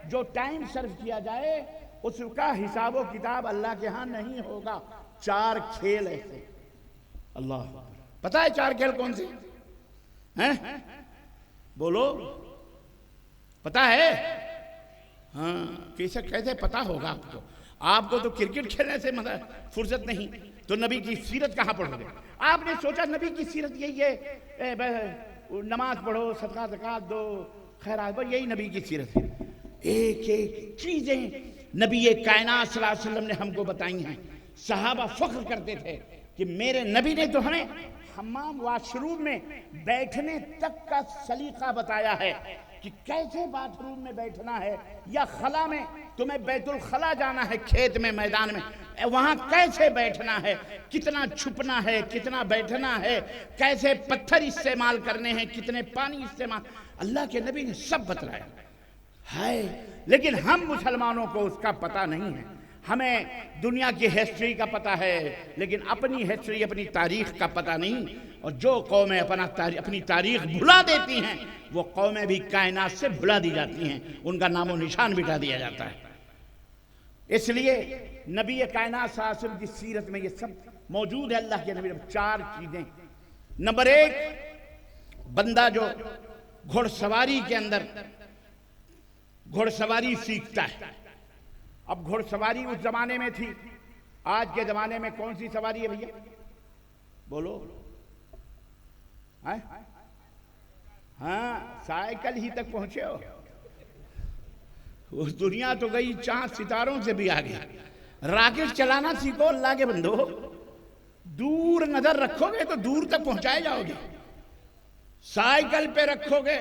جو ٹائم صرف کیا جائے، اس کا حساب و کتاب اللہ کے ہاں نہیں ہوگا۔ 4 کھیل ایسے، اللہ پتہ ہے 4 کھیل کون سے ہیں؟ بولو، پتہ ہے؟ ہاں، کیسے پتہ ہوگا آپ کو تو کرکٹ کھیلنے سے فرصت نہیں، تو نبی کی سیرت کہاں پڑھو گے؟ آپ نے سوچا نبی کی سیرت یہی ہے، نماز پڑھو، صدقہ زکات دو، خیرات، یہی نبی کی سیرت ہے؟ ایک ایک چیزیں نبی کائنات صلی اللہ علیہ وسلم نے ہم کو بتائی ہیں۔ صحابہ فخر کرتے تھے کہ میرے نبی نے تو ہمیں حمام واش روم میں بیٹھنے تک کا سلیقہ بتایا ہے کہ کیسے باتھ روم میں بیٹھنا ہے، یا خلا میں تمہیں بیت الخلا جانا ہے، کھیت میں، میدان میں، وہاں کیسے بیٹھنا ہے، کتنا چھپنا ہے، کتنا بیٹھنا ہے، کیسے پتھر استعمال کرنے ہیں، کتنے پانی استعمال، اللہ کے نبی نے سب بتلایا ہے۔ لیکن ہم مسلمانوں کو اس کا پتہ نہیں ہے۔ ہمیں دنیا کی ہسٹری کا پتہ ہے، لیکن اپنی ہسٹری، اپنی تاریخ کا پتہ نہیں۔ اور جو قومیں اپنی تاریخ بھلا دیتی ہیں، وہ قومیں بھی کائنات سے بھلا دی جاتی ہیں، ان کا نام و نشان مٹا دیا جاتا ہے۔ اس لیے نبی کائنات صلی اللہ علیہ وسلم کی سیرت میں یہ سب موجود ہے۔ اللہ کے نبی 4 چیزیں۔ نمبر 1، بندہ جو گھڑ سواری کے اندر گھڑ سواری سیکھتا ہے۔ اب گھڑ سواری اس زمانے میں تھی، آج کے زمانے میں کون سی سواری ہے بھیا؟ بولو۔ ہاں، سائیکل ہی تک پہنچے ہو۔ اس دنیا تو گئی چاند ستاروں سے بھی آگے۔ راکٹ چلانا سیکھو اللہ کے بندو، دور نظر رکھو گے تو دور تک پہنچائے جاؤ گے۔ سائیکل پہ رکھو گے،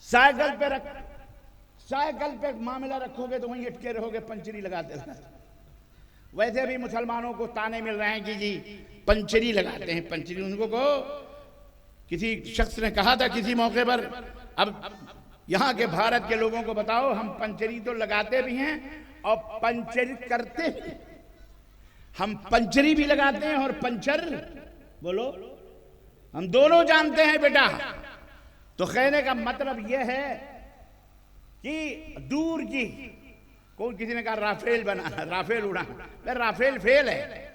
سائیکل پہ معاملہ رکھو گے تو وہیں اٹکے رہو گے، پنچری لگاتے رہتے۔ ویسے بھی مسلمانوں کو تانے مل رہے ہیں کہ جی پنچری لگاتے ہیں، پنچری۔ ان کو کسی شخص نے کہا تھا کسی موقع پر، اب یہاں کے بھارت کے لوگوں کو بتاؤ، ہم پنچری تو لگاتے بھی ہیں اور پنچر کرتے ہیں۔ ہم پنچری بھی لگاتے ہیں اور پنچر، بولو، ہم دونوں جانتے ہیں بیٹا۔ تو کہنے کا مطلب یہ ہے کہ دور کی، کوئی کسی نے کہا رافیل بنا، رافیل اڑا، رافیل فیل ہے،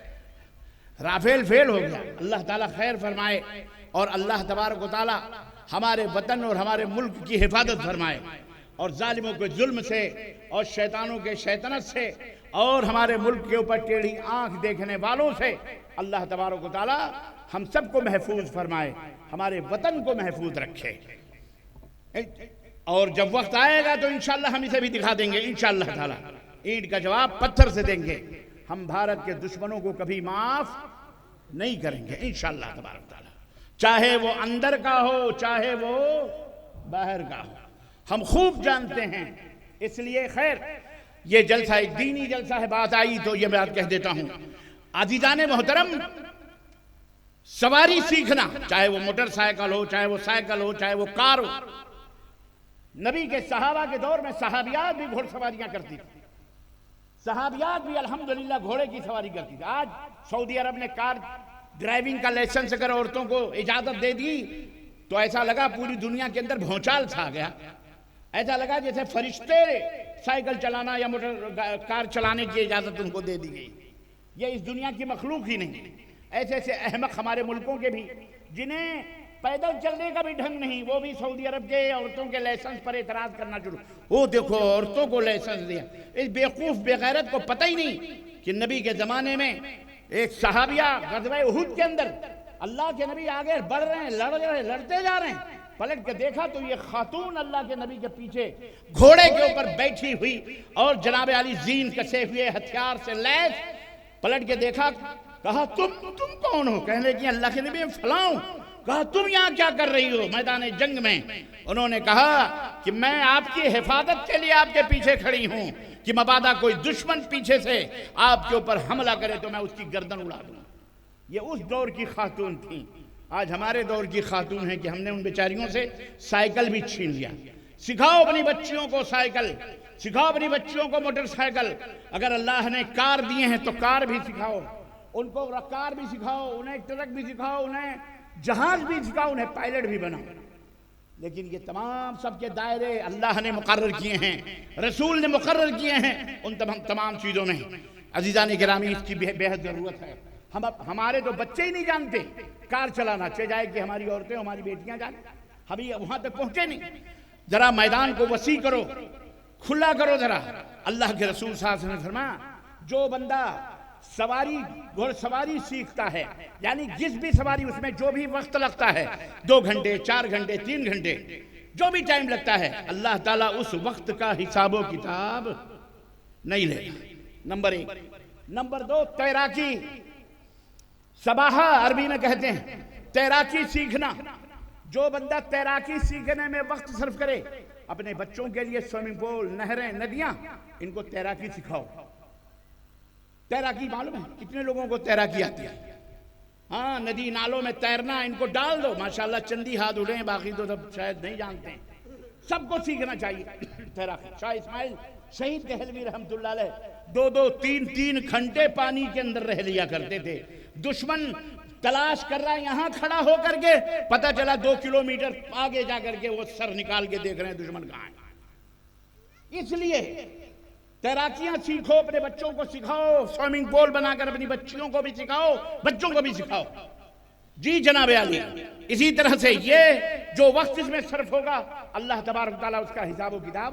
رافیل فیل ہو گیا۔ اللہ تعالیٰ خیر فرمائے، اور اللہ تبارک و تعالیٰ ہمارے وطن اور ہمارے ملک کی حفاظت فرمائے، اور ظالموں کے ظلم سے اور شیطانوں کے شیطنت سے اور ہمارے ملک کے اوپر ٹیڑھی آنکھ دیکھنے والوں سے اللہ تبارک و تعالیٰ ہم سب کو محفوظ فرمائے، ہمارے وطن کو محفوظ رکھے۔ اور جب وقت آئے گا تو انشاءاللہ ہم اسے بھی دکھا دیں گے انشاءاللہ تعالیٰ، اینٹ کا جواب پتھر سے دیں گے۔ ہم بھارت کے دشمنوں کو کبھی معاف نہیں کریں گے انشاءاللہ تبارک تعالیٰ، چاہے وہ اندر کا ہو چاہے وہ باہر کا ہو، ہم خوب جانتے ہیں۔ اس لیے خیر، یہ جلسہ ایک دینی جلسہ ہے، بات آئی تو یہ بات کہہ دیتا ہوں۔ عزیزان محترم، سواری سیکھنا، چاہے وہ موٹر سائیکل ہو، چاہے وہ سائیکل ہو، چاہے وہ کار ہو۔ نبی کے صحابہ کے دور میں صحابیات بھی گھوڑ سواریاں کرتی تھی، صحابیات بھی الحمدللہ گھوڑے کی سواری کرتی تھی۔ آج سعودی عرب نے کار ڈرائیونگ کا لائسنس اگر عورتوں کو اجازت دے دی تو ایسا لگا پوری دنیا کے اندر بھونچال چھا گیا، ایسا لگا جیسے فرشتے سائیکل چلانا یا موٹر کار چلانے کی اجازت ان کو دے دی گئی۔ یہ اس دنیا کی مخلوق ہی نہیں۔ ایسے ایسے احمق ہمارے ملکوں کے بھی جنہیں پیدل چلنے کا بھی ڈھنگ نہیں، وہ بھی سعودی عرب کے عورتوں کے لائسنس پر اعتراض کرنا شروع۔ وہ دیکھو عورتوں کو لائسنس دیا، اس بیوقوف بے غیرت کو پتہ ہی نہیں کہ نبی کے زمانے میں ایک صحابیہ غزوہ احد کے اندر اللہ کے نبی آگے بڑھ رہے ہیں، لڑتے جا رہے ہیں، پلٹ کے دیکھا تو یہ خاتون اللہ کے نبی کے پیچھے گھوڑے کے اوپر بیٹھی ہوئی اور جناب علی زین کسے ہوئے ہتھیار سے لیس۔ پلٹ کے دیکھا، کہا تم کون ہو؟ کہنے لگی اللہ کے نبی فلاں ہوں۔ کہا تم یہاں کیا کر رہی ہو میدان جنگ میں؟ انہوں نے کہا کہ میں آپ کی حفاظت کے لیے آپ کے پیچھے کھڑی ہوں کہ مبادا کوئی دشمن پیچھے سے آپ کے اوپر حملہ کرے تو میں اس کی گردن اڑا دوں۔ یہ اس دور کی خاتون تھیں۔ آج ہمارے دور کی خاتون ہیں کہ ہم نے ان بیچاریوں سے سائیکل بھی چھین لیا۔ سکھاؤ اپنی بچیوں کو سائیکل، سکھاؤ اپنی بچیوں کو موٹر سائیکل، اگر اللہ نے کار دیے ہیں تو کار بھی سکھاؤ، ان کو کار بھی سکھاؤ، انہیں ٹرک بھی سکھاؤ، انہیں جہاز بھی سکھاؤ، انہیں پائلٹ بھی بناؤ۔ لیکن یہ تمام سب کے دائرے اللہ نے مقرر کیے ہیں، رسول نے مقرر کیے ہیں ان تمام چیزوں میں۔ عزیزان گرامی، اس کی بہت ضرورت ہے۔ ہمارے تو بچے ہی نہیں جانتے کار چلانا، چاہے کہ ہماری عورتیں ہماری بیٹیاں جانیں، ابھی وہاں تک پہنچے نہیں۔ ذرا میدان کو وسیع کرو، کھلا کرو ذرا۔ اللہ کے رسول صلی اللہ علیہ وسلم نے فرمایا جو بندہ گھوڑ سواری سیکھتا ہے، یعنی جس بھی سواری اس میں جو بھی وقت لگتا ہے، 2 گھنٹے 4 گھنٹے 3 گھنٹے جو بھی ٹائم لگتا ہے، اللہ تعالیٰ اس وقت کا حساب و کتاب نہیں لے گا۔ نمبر 1۔ نمبر 2، تیراکی، سباحہ عربی میں کہتے ہیں، تیراکی سیکھنا۔ جو بندہ تیراکی سیکھنے میں وقت صرف کرے، اپنے بچوں کے لیے سوئمنگ پول، نہریں، ندیاں، ان کو تیراکی سکھاؤ۔ تیراکی معلوم ہے کتنے لوگوں کو تیراکی آتی ہے؟ ہاں، ندی نالوں میں تیرنا ان کو ڈال دو، ماشاءاللہ چندی ہاتھ اٹھیں، باقی تو سب شاید نہیں جانتے ہیں۔ سب کو سیکھنا چاہیے تیراکی۔ شاہ اسماعیل شہید دہلوی رحمت اللہ علیہ 2 3 گھنٹے پانی کے اندر رہ لیا کرتے تھے۔ دشمن تلاش کر رہا ہے یہاں کھڑا ہو کر کے، پتہ چلا 2 کلومیٹر آگے جا کر کے وہ سر نکال کے دیکھ رہے ہیں دشمن کہاں ہے۔ اس لیے تیراکیاں سیکھو، اپنے بچوں کو سکھاؤ، سوئمنگ پول بنا کر اپنی بچیوں کو بھی سکھاؤ، بچوں کو بھی سکھاؤ۔ جی جناب عالی، اسی طرح سے یہ جو وقت اس میں صرف ہوگا، اللہ تبارک و تعالیٰ اس کا حساب و کتاب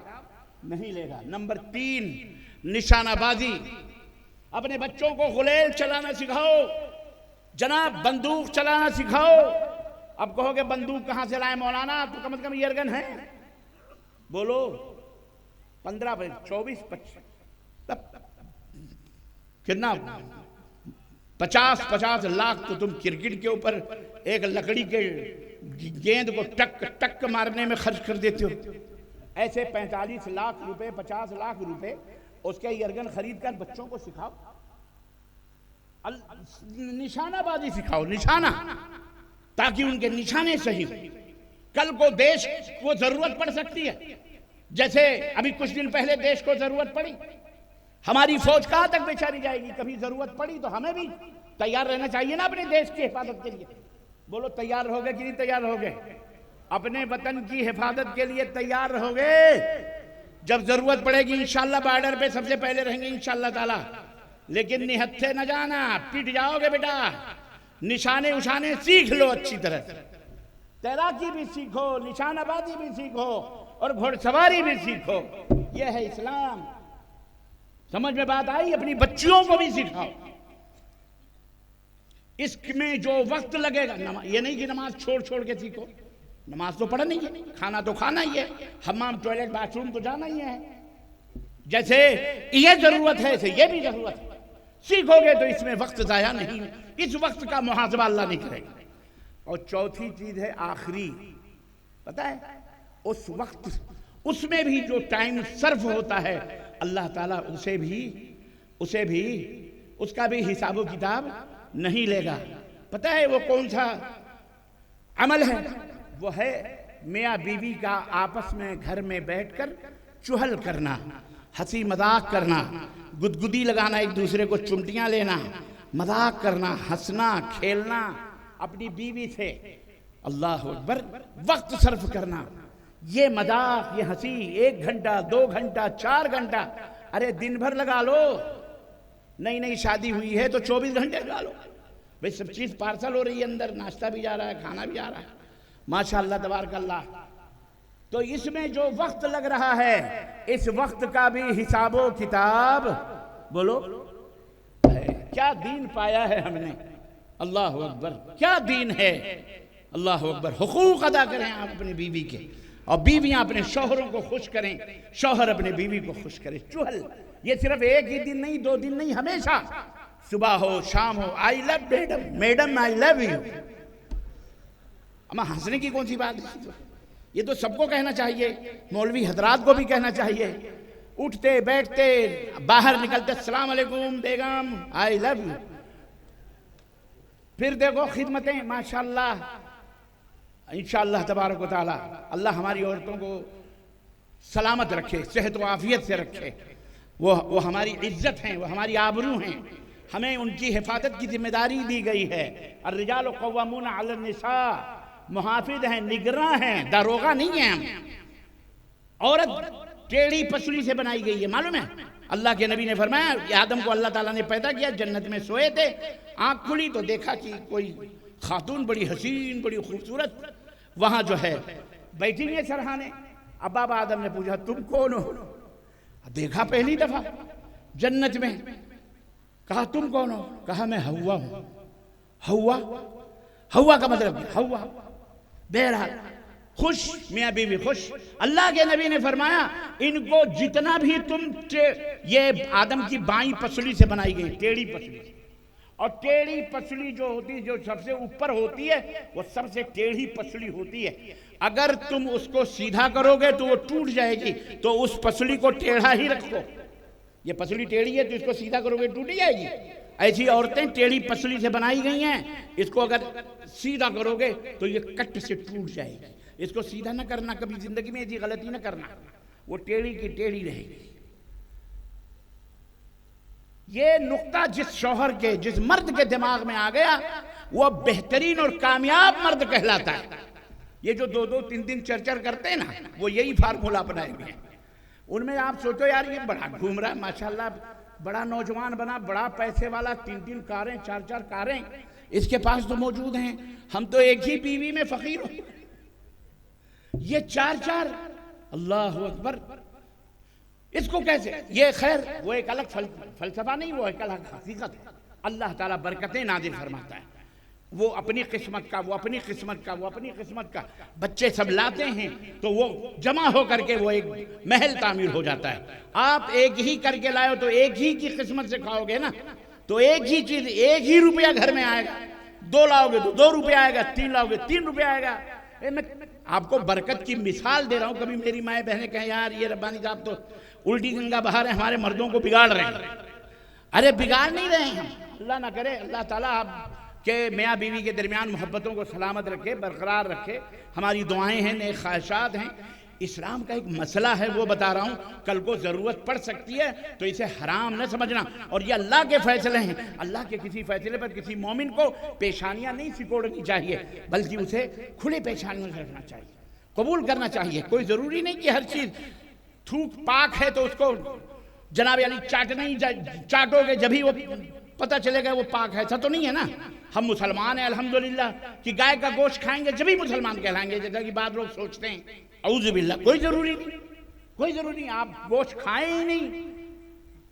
نہیں لے گا۔ نمبر 3، نشانہ بازی، اپنے بچوں کو غلیل چلانا سکھاؤ، جناب بندوق چلانا سکھاؤ۔ اب کہو کہ بندوق کہاں سے لائے مولانا، تو کم از کم ایئرگن ہے، بولو 15 24 25 کتنا 50 لاکھ تو تم کرکٹ کے اوپر ایک لکڑی کے گیند کو ٹک ٹک مارنے میں خرچ کر دیتے ہو۔ ایسے 45 لاکھ روپے 50 لاکھ روپے اس کے ایئرگن خرید کر بچوں کو سکھاؤ، نشانہ بازی سکھاؤ، نشانہ، تاکہ ان کے نشانے صحیح ہوں۔ کل کو دیش کو ضرورت پڑ سکتی ہے، جیسے ابھی کچھ دن پہلے دیش کو ضرورت پڑی، ہماری فوج کہاں تک بیچاری جائے گی؟ کبھی ضرورت پڑی تو ہمیں بھی تیار رہنا چاہیے نا اپنے دیش کی حفاظت کے لیے۔ بولو تیار ہو گئے کہ نہیں تیار ہو گئے؟ اپنے وطن کی حفاظت کے لیے تیار رہو گے؟ جب ضرورت پڑے گی انشاءاللہ بارڈر پہ سب سے پہلے رہیں گے انشاءاللہ تعالی، لیکن نہتھے نہ جانا، پٹ جاؤ گے بیٹا۔ نشانے اچھانے سیکھ لو اچھی طرح، تیراکی بھی سیکھو، نشانہ بازی بھی سیکھو، اور گھوڑ سواری بھی سیکھو۔ یہ ہے اسلام۔ سمجھ میں بات آئی؟ اپنی بچیوں کو بھی سکھاؤ۔ اس میں جو وقت لگے گا، یہ نہیں کہ نماز چھوڑ کے سیکھو، نماز تو پڑھنا ہی ہے، کھانا تو کھانا ہی ہے، حمام ٹوائلٹ باتھ روم تو جانا ہی ہے۔ جیسے یہ ضرورت ہے ایسے یہ بھی ضرورت ہے۔ سیکھو گے تو اس میں وقت ضائع نہیں، اس وقت کا محاسبہ اللہ نہیں کرے گا۔ اور چوتھی چیز ہے آخری، پتہ ہے اس وقت اس میں بھی جو ٹائم صرف ہوتا ہے، اللہ تعالیٰ اسے بھی اس کا بھی حساب و کتاب نہیں لے گا۔ پتہ ہے وہ کون سا عمل ہے؟ وہ ہے میاں بیوی کا آپس میں گھر میں بیٹھ کر چہل کرنا، ہنسی مذاق کرنا، گدگدی لگانا، ایک دوسرے کو چمٹیاں لینا، مذاق کرنا، ہنسنا کھیلنا اپنی بیوی سے، اللہ اکبر، وقت صرف کرنا، یہ مذاق، یہ ہنسی 1 گھنٹہ 2 گھنٹہ 4 گھنٹہ، ارے دن بھر لگا لو۔ نئی شادی ہوئی ہے تو 24 گھنٹے لگا لو بھئی، سب چیز پارسل ہو رہی ہے، اندر ناشتہ بھی جا رہا ہے، کھانا بھی آ رہا ہے، ماشاءاللہ تبارک اللہ۔ تو اس میں جو وقت لگ رہا ہے، اس وقت کا بھی حساب و کتاب، بولو کیا دین پایا ہے ہم نے؟ اللہ اکبر، کیا دین ہے؟ اللہ اکبر۔ حقوق ادا کریں آپ اپنی بیوی کے، اور بیویاں اپنے شوہروں کو خوش کریں، شوہر اپنے بیوی کو خوش کریں۔ چہل یہ صرف ایک ہی دن نہیں، 2 دن نہیں، ہمیشہ، صبح ہو شام ہو، I love madam, madam I love you. اما ہنسنے کی کون سی بات ہے؟ یہ تو سب کو کہنا چاہیے، مولوی حضرات کو بھی کہنا چاہیے، اٹھتے بیٹھتے باہر نکلتے السلام علیکم بیگم، آئی لو یو۔ پھر دیکھو خدمتیں، ماشاءاللہ، انشاءاللہ تبارک و تعالی اللہ ہماری عورتوں کو سلامت رکھے، صحت و عافیت سے رکھے. وہ ہماری عزت ہیں، وہ ہماری آبرو ہیں. ہمیں ان کی حفاظت کی ذمہ داری دی گئی ہے. الرجال قوامون علی النساء، محافظ ہیں، نگراں ہیں، داروغہ نہیں ہیں ہم. عورت ٹیڑھی پسلی سے بنائی گئی ہے، معلوم ہے؟ اللہ کے نبی نے فرمایا کہ آدم کو اللہ تعالیٰ نے پیدا کیا، جنت میں سوئے تھے، آنکھ کھلی تو دیکھا کہ کوئی خاتون بڑی حسین، بڑی خوبصورت وہاں جو ہے بیٹھی ہے سرہانے. اب بابا آدم نے پوچھا تم کون ہو؟ دیکھا پہلی دفعہ جنت میں. کہا تم کون ہو؟ کہا میں ہوا ہوں. ہوا کا مطلب ہوا. بہرحال خوش، میاں بیوی خوش. اللہ کے نبی نے فرمایا ان کو جتنا بھی تم یہ آدم کی بائیں پسلی سے بنائی گئی، ٹیڑھی پسلی. اور ٹیڑھی پسلی جو ہوتی ہے، جو سب سے اوپر ہوتی ہے، وہ سب سے ٹیڑھی پسلی ہوتی ہے. اگر تم اس کو سیدھا کرو گے تو وہ ٹوٹ جائے گی، تو اس پسلی کو ٹیڑھا ہی رکھو. یہ پسلی ٹیڑھی ہے تو اس کو سیدھا کرو گے ٹوٹ جائے گی. ایسی عورتیں ٹیڑھی پسلی سے بنائی گئی ہیں، اس کو اگر سیدھا کرو گے تو یہ کٹ سے ٹوٹ جائے گی. اس کو سیدھا نہ کرنا، کبھی زندگی میں ایسی غلطی نہ کرنا، وہ ٹیڑھی کی ٹیڑھی رہے گی. یہ نقطہ جس شوہر کے، جس مرد کے دماغ میں آ گیا، وہ بہترین اور کامیاب مرد کہلاتا ہے. یہ جو 2-2 3 چرچر کرتے ہیں نا، وہ یہی فارمولہ اپنائے ہوئے ہیں. ان میں آپ سوچو یار یہ بڑا گھوم رہا ہے، ماشاءاللہ بڑا نوجوان بنا، بڑا پیسے والا، 3 کاریں، 4 کاریں اس کے پاس تو موجود ہیں. ہم تو ایک ہی بیوی میں فقیر ہو، یہ 4 اللہ اکبر. اس کو کیسے؟ یہ خیر وہ ایک الگ فلسفہ نہیں، وہ ایک الگ حقیقت ہے. اللہ تعالیٰ برکتیں نازل فرماتا ہے. وہ اپنی قسمت کا، وہ اپنی قسمت کا، وہ اپنی قسمت کا بچے سب لاتے ہیں تو وہ جمع ہو کر کے وہ ایک محل تعمیر ہو جاتا ہے. آپ ایک ہی کر کے لائے ہو تو ایک ہی کی قسمت سے کھاؤ گے نا، تو ایک ہی چیز، ایک ہی روپیہ گھر میں آئے گا. 2 لاؤ گے تو 2 روپیہ آئے گا، 3 لاؤ گے 3 روپیہ آئے گا. میں آپ کو برکت کی مثال دے رہا ہوں. کبھی میری مائیں بہنیں کہیں یار یہ ربانی صاحب تو الٹی گنگا بہا رہے ہیں، ہمارے مردوں کو بگاڑ رہے ہیں. ارے بگاڑ نہیں رہے ہیں ہم، اللہ نہ کرے. اللہ تعالیٰ آپ کہ میاں بیوی کے درمیان محبتوں کو سلامت رکھے، برقرار رکھے. ہماری دعائیں ہیں، نیک خواہشات ہیں. اسلام کا ایک مسئلہ ہے، وہ بتا رہا ہوں. کل کو ضرورت پڑ سکتی ہے تو اسے حرام نہ سمجھنا. اور یہ اللہ کے فیصلے ہیں. اللہ کے کسی فیصلے پر کسی مومن کو پیشانیاں نہیں سکوڑنی چاہیے، بلکہ اسے کھلے پیشانیوں سے رکھنا چاہیے، قبول کرنا چاہیے. کوئی ضروری نہیں کہ ہر چیز تھوک پاک ہے تو اس کو جناب علی چاٹو گے جبھی وہ پتہ چلے گا وہ پاک ہے. ایسا تو نہیں ہے نا. ہم مسلمان ہیں الحمدللہ، کہ گائے کا گوشت کھائیں گے جبھی مسلمان کہلائیں گے، جیسا کہ بعض لوگ سوچتے ہیں. اعوذ باللہ، کوئی ضروری نہیں، کوئی ضروری نہیں. آپ گوشت کھائیں ہی نہیں،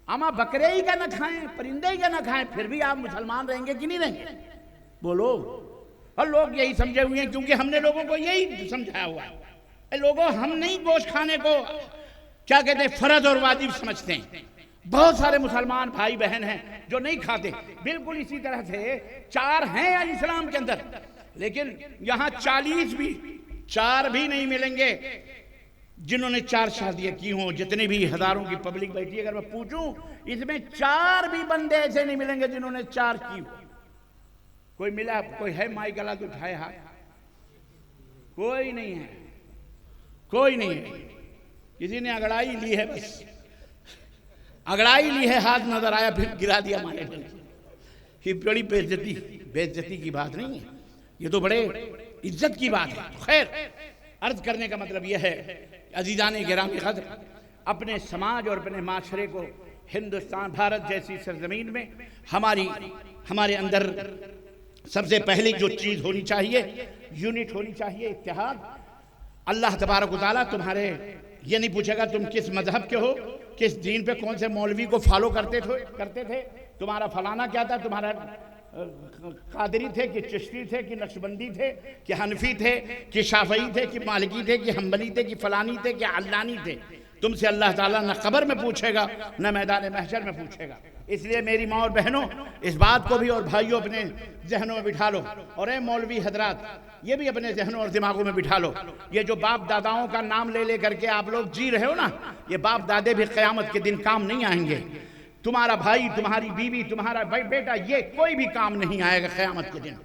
اما بکرے ہی کا نہ کھائیں، پرندے ہی کا نہ کھائیں، پھر بھی آپ مسلمان رہیں گے کہ نہیں رہیں گے؟ بولو. اور لوگ یہی سمجھے ہوئے ہیں، کیونکہ ہم نے لوگوں کو یہی سمجھایا ہوا ہے. لوگوں ہم نہیں گوشت کھانے کو کیا کہتے ہیں فرض اور واجب سمجھتے ہیں. بہت سارے مسلمان بھائی بہن ہیں جو نہیں کھاتے. بالکل اسی طرح سے 4 ہیں اسلام کے اندر، لیکن یہاں 40 بھی 4 بھی نہیں ملیں گے جنہوں نے 4 شادیاں کی ہوں. جتنے بھی ہزاروں کی پبلک بیٹھی ہے، اگر میں پوچھوں اس میں 4 بھی بندے ایسے نہیں ملیں گے جنہوں نے 4 کی ہو. کوئی ملا؟ کوئی ہے؟ مائی گلا تو اٹھائے ہاتھ. کوئی نہیں ہے، کوئی نہیں ہے. کسی نے اگڑائی لی ہے، بس اگڑائی لی ہے، ہاتھ نظر آیا پھر گرا دیا مارے. یہ بڑی بےعزتی کی بات نہیں ہے، یہ تو بڑے عزت کی بات ہے. خیر، عرض کرنے کا مطلب یہ ہے عزیزان گرامی قدر، اپنے سماج اور اپنے معاشرے کو ہندوستان، بھارت جیسی سرزمین میں ہمارے اندر سب سے پہلی جو چیز ہونی چاہیے، یونٹ ہونی چاہیے، اتحاد. اللہ تبارک و تعالیٰ تمہارے یہ نہیں پوچھے گا تم کس مذہب کے ہو، کس دین پہ کون سے مولوی کو فالو کرتے تھے، تمہارا فلانا کیا تھا، تمہارا قادری تھے کہ چشتی تھے کہ نقشبندی تھے کہ حنفی تھے کہ شافعی تھے کہ مالکی تھے کہ حنبلی تھے کہ فلانی تھے کہ علانی تھے. تم سے اللہ تعالیٰ نہ قبر میں پوچھے گا نہ میدان محشر میں پوچھے گا. اس لیے میری ماں اور بہنوں، اس بات کو بھی اور بھائیوں اپنے ذہنوں میں بٹھا لو. اور اے مولوی حضرات، یہ بھی اپنے ذہنوں اور دماغوں میں بٹھا لو. یہ جو باپ داداؤں کا نام لے کر کے آپ لوگ جی رہے ہو نا، یہ باپ دادے بھی قیامت کے دن کام نہیں آئیں گے. تمہارا بھائی، تمہاری بیوی، تمہارا بیٹا، یہ کوئی بھی کام نہیں آئے گا قیامت کے دن.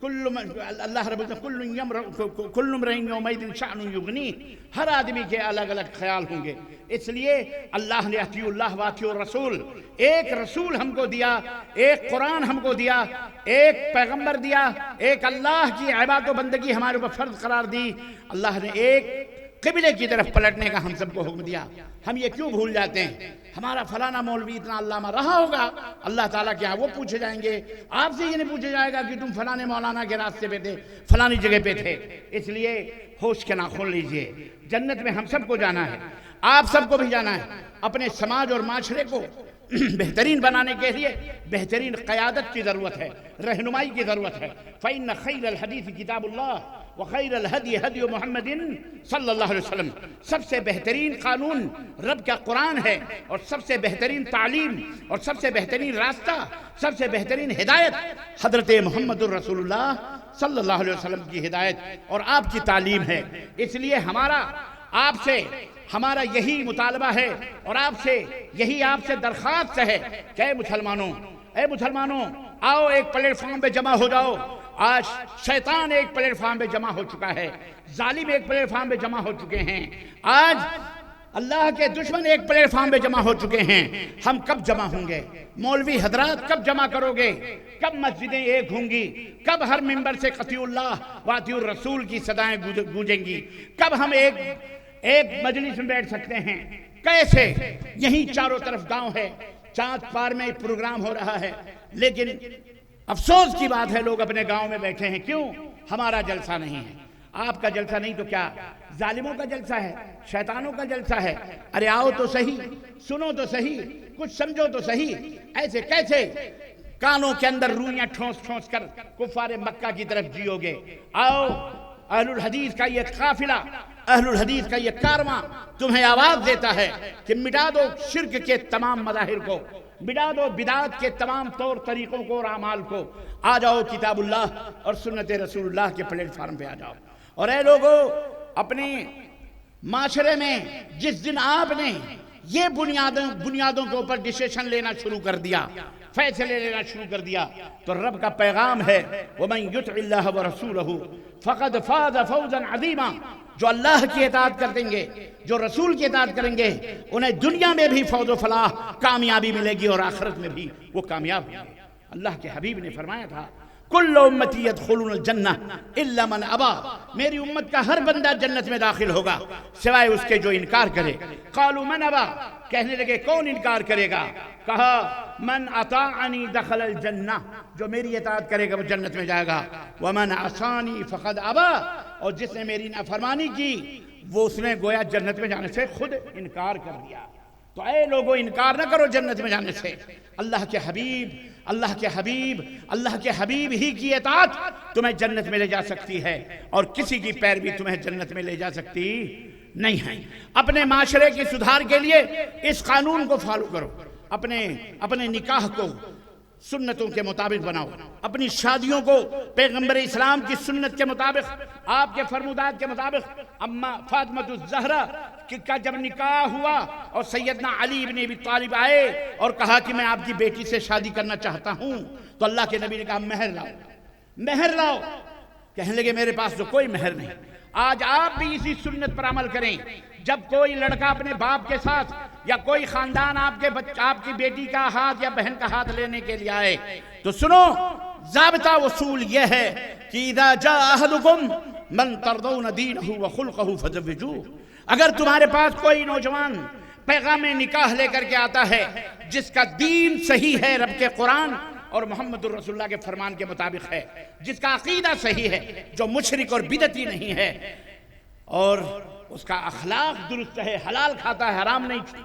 اللہ رب کل امرئ یومئذ شأن یغنیہ، ہر آدمی کے الگ الگ خیال ہوں گے. اس لیے اللہ نے اطیعوا اللہ واطیعوا الرسول، ایک رسول ہم کو دیا، ایک قرآن ہم کو دیا، ایک پیغمبر دیا، ایک اللہ کی عبادت و بندگی ہمارے اوپر فرض قرار دی. اللہ نے ایک قبلے کی طرف پلٹنے کا ہم سب کو حکم دیا. ہم یہ کیوں بھول جاتے ہیں؟ ہمارا فلانا مولوی اتنا علامہ رہا ہوگا، اللہ تعالیٰ کے ہاں وہ پوچھے جائیں گے. آپ سے یہ نہیں پوچھا جائے گا کہ تم فلانے مولانا کے راستے پہ تھے، فلانی جگہ پہ تھے. اس لیے ہوش کے ناخن لیجئے. جنت میں ہم سب کو جانا ہے، آپ سب کو بھی جانا ہے. اپنے سماج اور معاشرے کو بہترین بنانے کے لیے بہترین قیادت کی ضرورت ہے، رہنمائی کی ضرورت ہے. فإن خیر الحدیث کتاب اللہ وخیر الہدی ہدی محمد صلی اللہ علیہ وسلم. سب سے بہترین قانون رب کا قرآن ہے، اور سب سے بہترین تعلیم اور سب سے بہترین راستہ، سب سے بہترین ہدایت حضرت محمد الرسول اللہ صلی اللہ علیہ وسلم کی ہدایت اور آپ کی تعلیم ہے. اس لیے ہمارا آپ سے ہمارا یہی مطالبہ ہے اور آپ سے یہی آپ سے درخواست ہے کہ اے مسلمانوں آؤ ایک پلیٹ فارم پہ جمع ہو جاؤ. آج شیطان ایک پلیٹ فارم پہ جمع ہو چکا ہے، ظالم ایک پلیٹ فارم پہ جمع ہو چکے ہیں، آج اللہ کے دشمن ایک پلیٹ فارم پہ جمع ہو چکے ہیں. ہم کب جمع ہوں گے؟ مولوی حضرات کب جمع کرو گے؟ کب مسجدیں ایک ہوں گی؟ کب ہر ممبر سے اطیعوا اللہ واطیعوا الرسول کی صدائیں گونجیں گی؟ کب ہم ایک مجلس میں بیٹھ سکتے ہیں؟ کیسے؟ یہیں چاروں طرف گاؤں ہے، چاند پار میں پروگرام ہو رہا ہے، لیکن افسوس کی بات ہے لوگ اپنے گاؤں میں بیٹھے ہیں. کیوں؟ ہمارا جلسہ نہیں ہے. آپ کا جلسہ نہیں تو کیا ظالموں کا جلسہ ہے، شیطانوں کا جلسہ ہے. ارے آؤ تو صحیح، سنو تو صحیح، کچھ سمجھو تو صحیح. ایسے کیسے کانوں کے اندر روئیاں ٹھونس ٹھونس کر کفار مکہ کی طرف جیو گے؟ آؤ، اہل الحدیث کا یہ قافلہ، اہل الحدیث کا یہ کارواں تمہیں آواز دیتا ہے کہ مٹا دو شرک کے تمام مظاہر کو، مٹا دو بدعات کے تمام طور طریقوں کو اور اعمال کو. آ جاؤ کتاب اللہ اور سنت رسول اللہ کے پلیٹ فارم پہ آ جاؤ. اور اے لوگوں، اپنے معاشرے میں جس دن آپ نے یہ بنیادوں کے اوپر ڈیسیشن لینا شروع کر دیا، فیصلے لینا شروع کر دیا، تو رب کا پیغام ہے وَمَن يُطِعِ اللَّهَ وَرَسُولَهُ فَقَدْ فَازَ فَوْزًا عَظِيمًا. جو اللہ کی اطاعت کر دیں گے، جو رسول کی اطاعت کریں گے، انہیں دنیا میں بھی فوز و فلاح، کامیابی ملے گی، اور آخرت میں بھی وہ کامیاب ہوں گے. اللہ کے حبیب نے فرمایا تھا کل امتی یدخلون الجنہ الا من ابا. میری امت کا ہر بندہ جنت میں داخل ہوگا سوائے اس کے جو انکار کرے. قالوا من ابا، کہنے لگے کون انکار کرے گا؟ کہا من اطاعنی دخل الجنہ، جو میری اطاعت کرے گا وہ جنت میں جائے گا. ومن عصانی فقد ابا، اور جس نے میری نافرمانی کی وہ اس نے گویا جنت میں جانے سے خود انکار کر دیا. تو اے لوگوں، انکار نہ کرو جنت میں جانے سے. اللہ کے حبیب ہی کی اطاعت تمہیں جنت میں لے جا سکتی ہے، اور کسی کی پیروی تمہیں جنت میں لے جا سکتی نہیں ہے. اپنے معاشرے کی سدھار کے لیے اس قانون کو فالو کرو. اپنے نکاح کو سنتوں کے مطابق بناؤ، اپنی شادیوں کو پیغمبر اسلام کی سنت کے مطابق، آپ کے فرمودات کے مطابق. اما فاطمہ الزہرا کا جب نکاح ہوا اور سیدنا علی بن ابی طالب آئے اور کہا کہ میں آپ کی بیٹی سے شادی کرنا چاہتا ہوں، تو اللہ کے نبی نے کہا مہر لاؤ. کہنے لگے میرے پاس تو کوئی مہر نہیں. آج آپ بھی اسی سنت پر عمل کریں. جب کوئی لڑکا اپنے باپ کے ساتھ یا کوئی خاندان آپ کی بیٹی کا ہاتھ یا بہن کا ہاتھ لینے کے لیے آئے تو سنو، ضابطہ وصول یہ ہے کہ اذا جاء احدکم من ترضون دینہ وخلقہ فزوجوہ. اگر تمہارے پاس کوئی نوجوان پیغام نکاح لے کر کے آتا ہے جس کا دین صحیح ہے، رب کے قرآن اور محمد الرسول اللہ کے فرمان کے مطابق ہے، جس کا عقیدہ صحیح ہے، جو مشرک اور بدعتی نہیں ہے، اور اس کا اخلاق درست ہے، حلال کھاتا ہے، حرام نہیں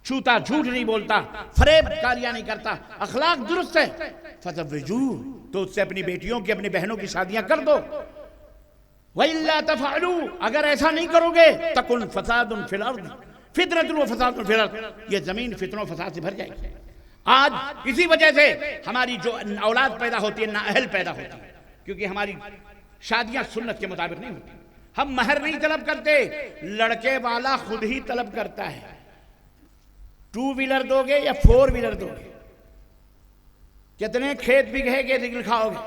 چھوتا، جھوٹ نہیں بولتا، فریب کاریاں نہیں کرتا، اخلاق درست ہے، فزوجوہ، تو اس سے اپنی بیٹیوں کی، اپنی بہنوں کی شادیاں کر دو. وَإِلَّا تَفْعَلُوا، اگر ایسا نہیں کرو گے تَكُنْ فَسَادٌ فِي الْأَرْضِ فِتْنَةٌ وَفَسَادٌ فِي الْأَرْضِ، یہ زمین فتنوں و فساد سے بھر جائے گی. آج اسی وجہ سے ہماری جو اولاد پیدا ہوتی ہے نااہل پیدا ہوتی ہے، کیونکہ ہماری شادیاں سنت کے مطابق نہیں ہوتی. ہم مہر نہیں طلب کرتے، لڑکے والا خود ہی طلب کرتا ہے. 2 ویلر دو گے یا 4 ویلر دو گے؟ کتنے کھیت بگھے کے لکھاؤ گے؟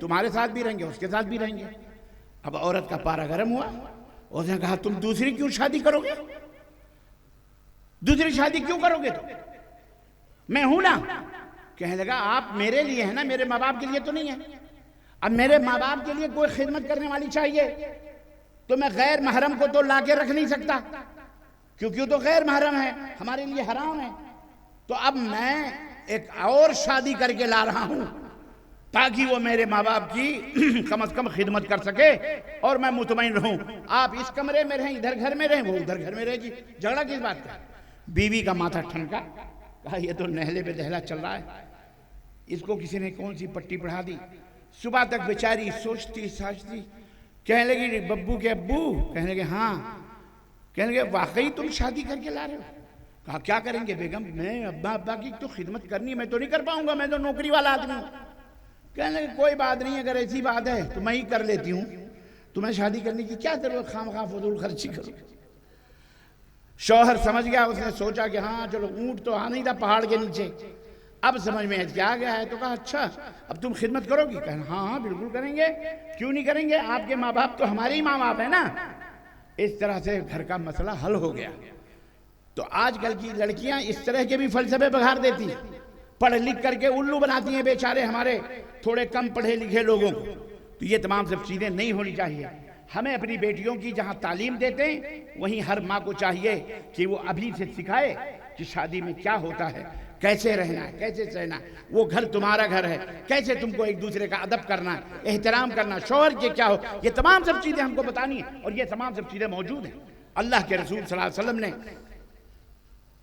تمہارے ساتھ بھی رہیں گے، اس کے ساتھ بھی رہیں گے۔ اب عورت کا پارا گرم ہوا، اس نے کہا تم دوسری کیوں شادی کرو گے؟ دوسری شادی کیوں کرو گے؟ تم میں ہوں نا۔ کہنے لگا آپ میرے لیے ہیں نا، میرے ماں باپ کے لیے تو نہیں ہے۔ اب میرے ماں باپ کے لیے کوئی خدمت کرنے والی چاہیے، تو میں غیر محرم کو تو لا کے رکھ نہیں سکتا، کیونکہ وہ تو غیر محرم ہے، ہمارے لیے حرام ہے۔ تو اب میں ایک اور شادی کر کے لا رہا ہوں تاکہ وہ میرے ماں باپ کی کم از کم خدمت کر سکے اور میں مطمئن رہوں۔ آپ اس کمرے میں رہیں، ادھر گھر میں رہیں، وہ ادھر گھر میں رہے گی، جھگڑا کس بات کا؟ بیوی کا ماتھا ٹھنکا، کہا یہ تو نہلے پہ دہلا چل رہا ہے، اس کو کسی نے کون سی پٹی پڑھا دی۔ صبح تک بیچاری سوچتی ساچتی، کہنے لگی ببو کے ابو، کہنے لگے ہاں، کہنے لگے واقعی تم شادی کر کے لا رہے ہو؟ کہا کیا کریں گے بیگم، میں ابا کی تو خدمت کرنی ہے، میں تو نہیں کر پاؤں گا، میں تو نوکری والا آدمی ہوں۔ کہنے لگے کوئی بات نہیں، اگر ایسی بات ہے تو میں ہی کر لیتی ہوں، تمہیں شادی کرنے کی کیا ضرورت، خام خواہ فضول خرچی کرو۔ شوہر سمجھ گیا، اس نے سوچا کہ ہاں چلو اونٹ تو آ نہیں تھا پہاڑ کے نیچے، اب سمجھ میں کیا گیا ہے، تو کہا اچھا اب تم خدمت کرو گی؟ کہا ہاں بالکل کریں گے، کیوں نہیں کریں گے، آپ کے ماں باپ تو ہمارے ہی ماں باپ ہیں نا۔ اس طرح سے گھر کا مسئلہ حل ہو گیا۔ تو آج کل کی لڑکیاں اس طرح کے بھی فلسفے بگھار دیتی ہیں، پڑھ لکھ کر کے الو بناتی ہیں بیچارے ہمارے تھوڑے کم پڑھے لکھے لوگوں کو۔ تو یہ تمام سب چیزیں نہیں ہونی چاہیے۔ ہمیں اپنی بیٹیوں کی جہاں تعلیم دیتے ہیں وہیں ہر ماں کو چاہیے کہ وہ ابھی سے سکھائے کہ شادی میں کیا ہوتا ہے، کیسے رہنا ہے، کیسے سہنا ہے، وہ گھر تمہارا گھر ہے، کیسے تم کو ایک دوسرے کا ادب کرنا ہے، احترام کرنا، شوہر کے کیا ہو، یہ تمام سب چیزیں ہم کو بتانی ہیں، اور یہ تمام سب چیزیں موجود ہیں۔ اللہ کے رسول صلی اللہ علیہ وسلم نے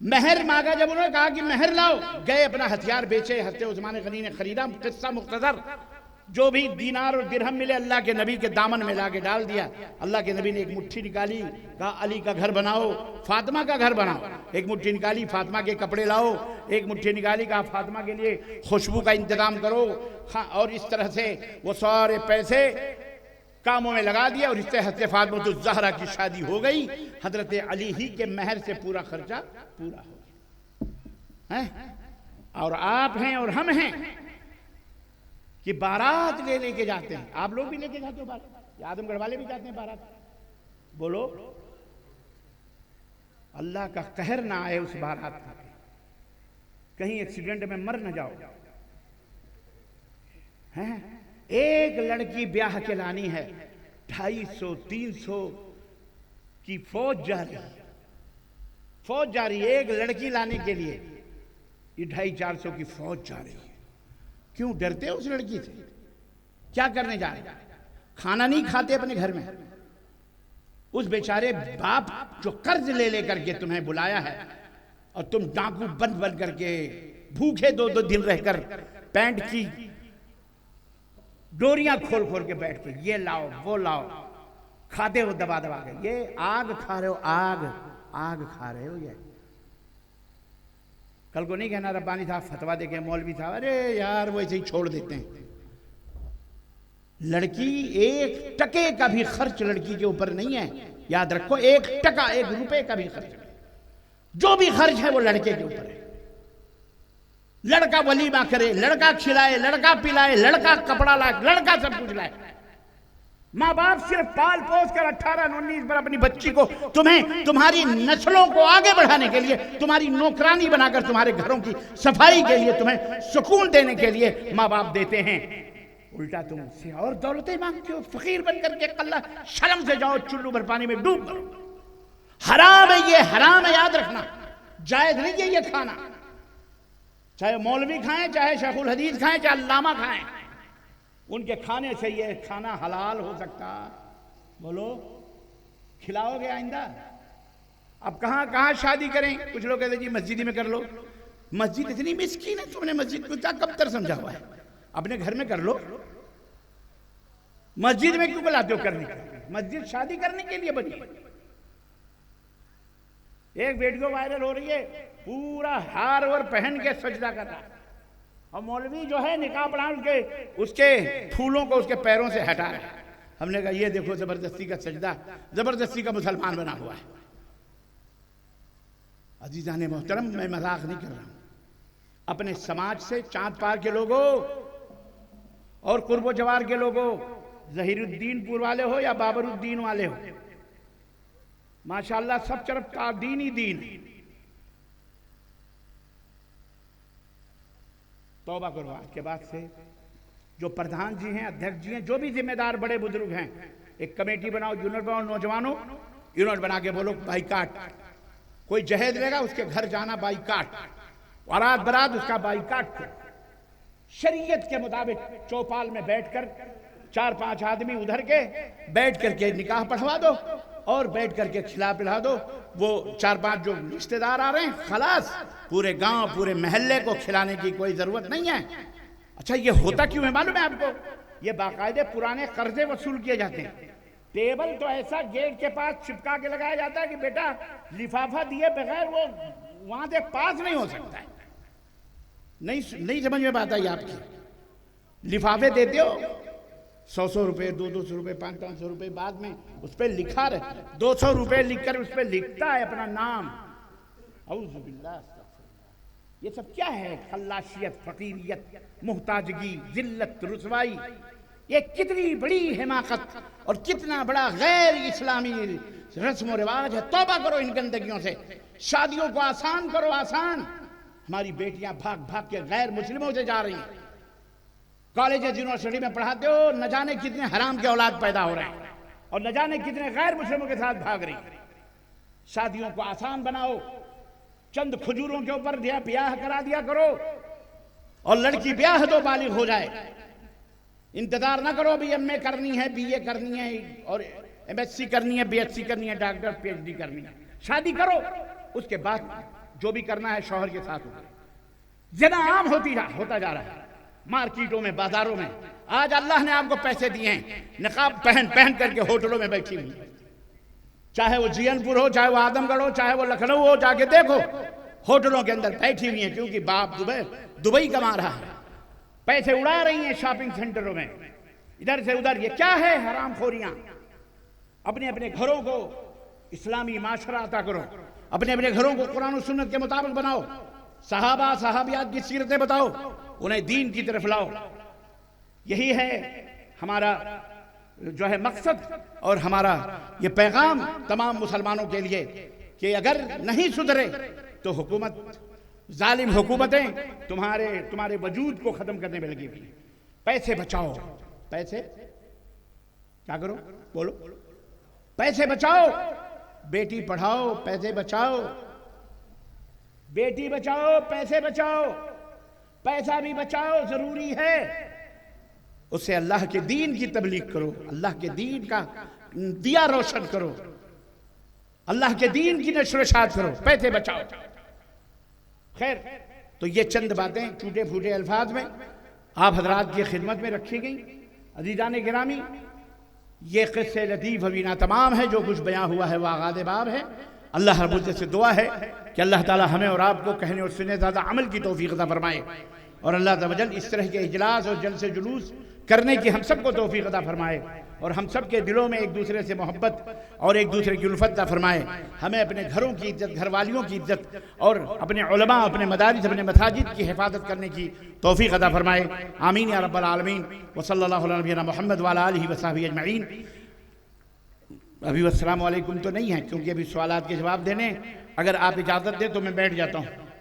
مہر مانگا، جب انہوں نے کہا کہ مہر لاؤ، گئے اپنا ہتھیار بیچے، حضرت عثمان غنی نے خریدا، قصہ مختصر، جو بھی دینار اور درہم ملے اللہ کے نبی کے دامن میں لا کے ڈال دیا۔ اللہ کے نبی نے ایک مٹھی نکالی، کہا علی کا گھر بناؤ، فاطمہ کا گھر بناؤ، ایک مٹھی نکالی فاطمہ کے کپڑے لاؤ، ایک مٹھی نکالی، کہا فاطمہ کے لیے خوشبو کا انتظام کرو، اور اس طرح سے وہ سارے پیسے کاموں میں لگا دیا، اور اس سے حضرت فاطمہ الزہرا کی شادی ہو گئی، حضرت علی ہی کے مہر سے پورا خرچہ پورا ہو گیا۔ اور آپ ہیں اور ہم ہیں کہ بارات لے کے جاتے ہیں، آپ لوگ بھی لے کے جاتے ہو بارات، یا آدم گڑھ والے بھی جاتے ہیں بارات، بولو اللہ کا قہر نہ آئے اس بارات کا، کہیں ایکسیڈنٹ میں مر نہ جاؤ۔ ایک لڑکی بیاہ کے لانی ہے، 250-300 کی فوج جا رہی ہے ایک لڑکی لانے کے لیے، یہ 250-400 کی فوج جا رہی ہے۔ کیوں ڈرتے ہو اس لڑکی سے؟ کیا کرنے جا رہے؟ کھانا نہیں کھاتے اپنے گھر میں؟ اس بیچارے باپ جو قرض لے کر کے تمہیں بلایا ہے، اور تم ڈاکو بند کر کے بھوکے 2 دن رہ کر پینٹ کی ڈوریاں کھول کے بیٹھ کے یہ لاؤ وہ لاؤ کھاتے ہو دبا کے، یہ آگ کھا رہے ہو، آگ کھا رہے ہو۔ یہ کل کو نہیں کہنا ربانی صاحب فتویٰ دے کے مولوی صاحب ارے یار وہ ایسے ہی چھوڑ دیتے ہیں۔ لڑکی ایک ٹکے کا بھی خرچ لڑکی کے اوپر نہیں ہے، یاد رکھو، 1 ٹکا 1 روپے کا بھی خرچ نہیں، جو بھی خرچ ہے وہ لڑکے کے اوپر ہے۔ لڑکا ولیمہ کرے، لڑکا کھلائے، لڑکا پلائے، لڑکا کپڑا لائے، لڑکا سب کچھ لائے۔ ماں باپ صرف پال پوس کر 18-19 پر اپنی بچی کو تمہاری نسلوں کو آگے بڑھانے کے لیے، تمہاری نوکرانی بنا کر تمہارے گھروں کی صفائی کے لیے، تمہیں سکون دینے کے لیے ماں باپ دیتے ہیں، الٹا تم سے اور دولتیں مانگتے ہو، فقیر بن کر کے قلہ شرم سے جاؤ، چلو بھر پانی میں ڈوب کرو۔ حرام ہے، یہ حرام ہے، یاد رکھنا، جائز نہیں ہے یہ کھانا، چاہے مولوی کھائیں، چاہے شیخ الحدیث کھائیں، چاہے علامہ کھائیں، ان کے کھانے سے یہ کھانا حلال ہو سکتا؟ بولو کھلاؤ گے آئندہ؟ اب کہاں شادی کریں؟ کچھ لوگ کہتے ہیں جی مسجد میں کر لو۔ مسجد اتنی مسکین ہے، تم نے مسجد کو کب تر سمجھا ہوا ہے؟ اپنے گھر میں کر لو، مسجد میں کیوں بلاتے ہو کرنے کے لیے؟ مسجد شادی کرنے کے لیے بنی۔ ایک ویڈیو وائرل ہو رہی ہے، پورا ہار اور پہن کے سجدہ کر رہا ہے، اور مولوی جو ہے نقاب پڑھان کے اس کے پھولوں کو اس کے پیروں سے ہٹا رہا ہے۔ ہم نے کہا یہ دیکھو زبردستی کا سجدہ، زبردستی کا مسلمان بنا ہوا ہے۔ عزیزان محترم، میں مذاق نہیں کر رہا ہوں، اپنے سماج سے چاند پار کے لوگوں اور قرب و جوار کے لوگوں، ظہیر الدین پور والے ہو یا بابر الدین والے ہو، ماشاءاللہ سب طرف کا دین ہی دین ہے۔ توبہ کرو آج کے بعد سے۔ جو پردھان جی ہیں، ادھیک جی ہیں، جو بھی ذمہ دار بڑے بزرگ ہیں، ایک کمیٹی بناؤ، یونٹ بناؤ، نوجوانوں یونٹ بنا کے بولو بائیکاٹ، کوئی جہیز لے گا اس کے گھر جانا بائیکاٹ، بارات برات اس کا بائیکاٹ کرو، شریعت کے مطابق چوپال میں بیٹھ کر 4-5 آدمی ادھر کے بیٹھ کر کے نکاح پڑھوا دو اور بیٹھ کر کے کھلا پلا دو، وہ 4-5 جو رشتہ دار آ رہے ہیں خلاص، پورے گاؤں پورے محلے کو کھلانے کی کوئی ضرورت نہیں ہے۔ اچھا یہ ہوتا کیوں ہے معلوم ہے آپ کو؟ یہ باقاعدہ پرانے قرضے وصول کیے جاتے ہیں۔ ٹیبل تو ایسا گیٹ کے پاس چپکا کے لگایا جاتا ہے کہ بیٹا لفافہ دیے بغیر وہ وہاں سے پاس نہیں ہو سکتا ہے۔ نہیں سمجھ میں بات آئی آپ کی؟ لفافے دیتے ہو 100 روپے، 200 روپے، 500 روپے، بعد میں اس پہ لکھا رہے 200 روپے لکھ کر اس پہ لکھتا ہے اپنا نام۔ اعوذ باللہ، یہ سب کیا ہے؟ خلاشیت، فقیریت، محتاجگی، ذلت، رسوائی، یہ کتنی بڑی حماقت اور کتنا بڑا غیر اسلامی رسم و رواج ہے۔ توبہ کرو ان گندگیوں سے، شادیوں کو آسان کرو، آسان۔ ہماری بیٹیاں بھاگ بھاگ کے غیر مسلموں سے جا رہی ہیں، کالج یونیورسٹی میں پڑھاتے ہو، نہ جانے کتنے حرام کے اولاد پیدا ہو رہے ہیں اور نہ جانے کتنے غیر مسلموں کے ساتھ بھاگ رہی ہیں۔ شادیوں کو آسان بناؤ، چند کھجوروں کے اوپر بیاہ کرا دیا کرو، اور لڑکی بیاہ تو بالغ ہو جائے۔ انتظار نہ کرو بھی ایم اے کرنی ہے، بی اے کرنی ہے، اور ایم ایس سی کرنی ہے، بی ایس سی کرنی ہے، ڈاکٹر پی ایچ ڈی کرنی ہے۔ شادی کرو، اس کے بعد جو بھی کرنا ہے شوہر کے ساتھ ہوگا۔ زنا عام ہوتا جا رہا ہے مارکیٹوں میں، بازاروں میں۔ آج اللہ نے آپ کو پیسے دیے ہیں، نقاب پہن کر کے ہوٹلوں میں بیٹھی ہوئی، چاہے وہ جی این پور ہو، چاہے وہ آدم گڑھ ہو، چاہے وہ لکھنؤ ہو، جا کے دیکھو ہوٹلوں کے اندر بیٹھی ہوئی ہیں، کیونکہ باپ دبئی کما رہا ہے، پیسے اڑا رہی ہیں شاپنگ سینٹروں میں، ادھر سے ادھر۔ یہ کیا ہے؟ حرام خوریاں۔ اپنے اپنے گھروں کو اسلامی معاشرہ عطا کرو، اپنے اپنے گھروں کو قرآن و سنت کے مطابق بناؤ، صحابہ صحابیات کی سیرتیں بتاؤ، انہیں دین کی طرف لاؤ۔ یہی ہے ہمارا جو ہے مقصد اور ہمارا یہ پیغام تمام مسلمانوں کے لیے، کہ اگر نہیں سدھرے تو حکومت، ظالم حکومتیں تمہارے وجود کو ختم کرنے میں لگی ہوئی۔ پیسے بچاؤ، پیسے کیا کرو؟ بولو، پیسے بچاؤ، بیٹی پڑھاؤ، پیسے بچاؤ، بیٹی بچاؤ، پیسے بچاؤ، پیسہ بھی بچاؤ، ضروری ہے۔ اس سے اللہ کے دین کی تبلیغ کرو، اللہ کے دین کا دیا روشن کرو، اللہ کے دین کی نشر و اشاعت کرو، پیسے بچاؤ۔ خیر، تو یہ چند باتیں ٹوٹے پھوٹے الفاظ میں آپ حضرات کی خدمت میں رکھی گئیں۔ عزیزان گرامی، یہ قصے لطیف حوینا تمام ہے، جو کچھ بیان ہوا ہے وہ آغاز باب ہے۔ اللہ رب العزت سے دعا ہے کہ اللہ تعالی ہمیں اور آپ کو کہنے اور سننے زیادہ عمل کی توفیق عطا فرمائے، اور اللہ عز و جل اس طرح کے اجلاس اور جلسے جلوس کرنے کی ہم سب کو توفیق عطا فرمائے، اور ہم سب کے دلوں میں ایک دوسرے سے محبت اور ایک دوسرے کی الفت عطا فرمائے۔ ہمیں اپنے گھروں کی عزت، گھر والیوں کی عزت، اور اپنے علماء، اپنے مدارس، اپنے مساجد کی حفاظت کرنے کی توفیق عطا فرمائے۔ آمین یا رب العالمین۔ وصلی اللہ علی نبینا محمد وعلی آلہ وصحبہ اجمعین۔ ابھی السلام علیکم تو نہیں ہے، کیونکہ ابھی سوالات کے جواب دینے، اگر آپ اجازت دیں تو میں بیٹھ جاتا ہوں۔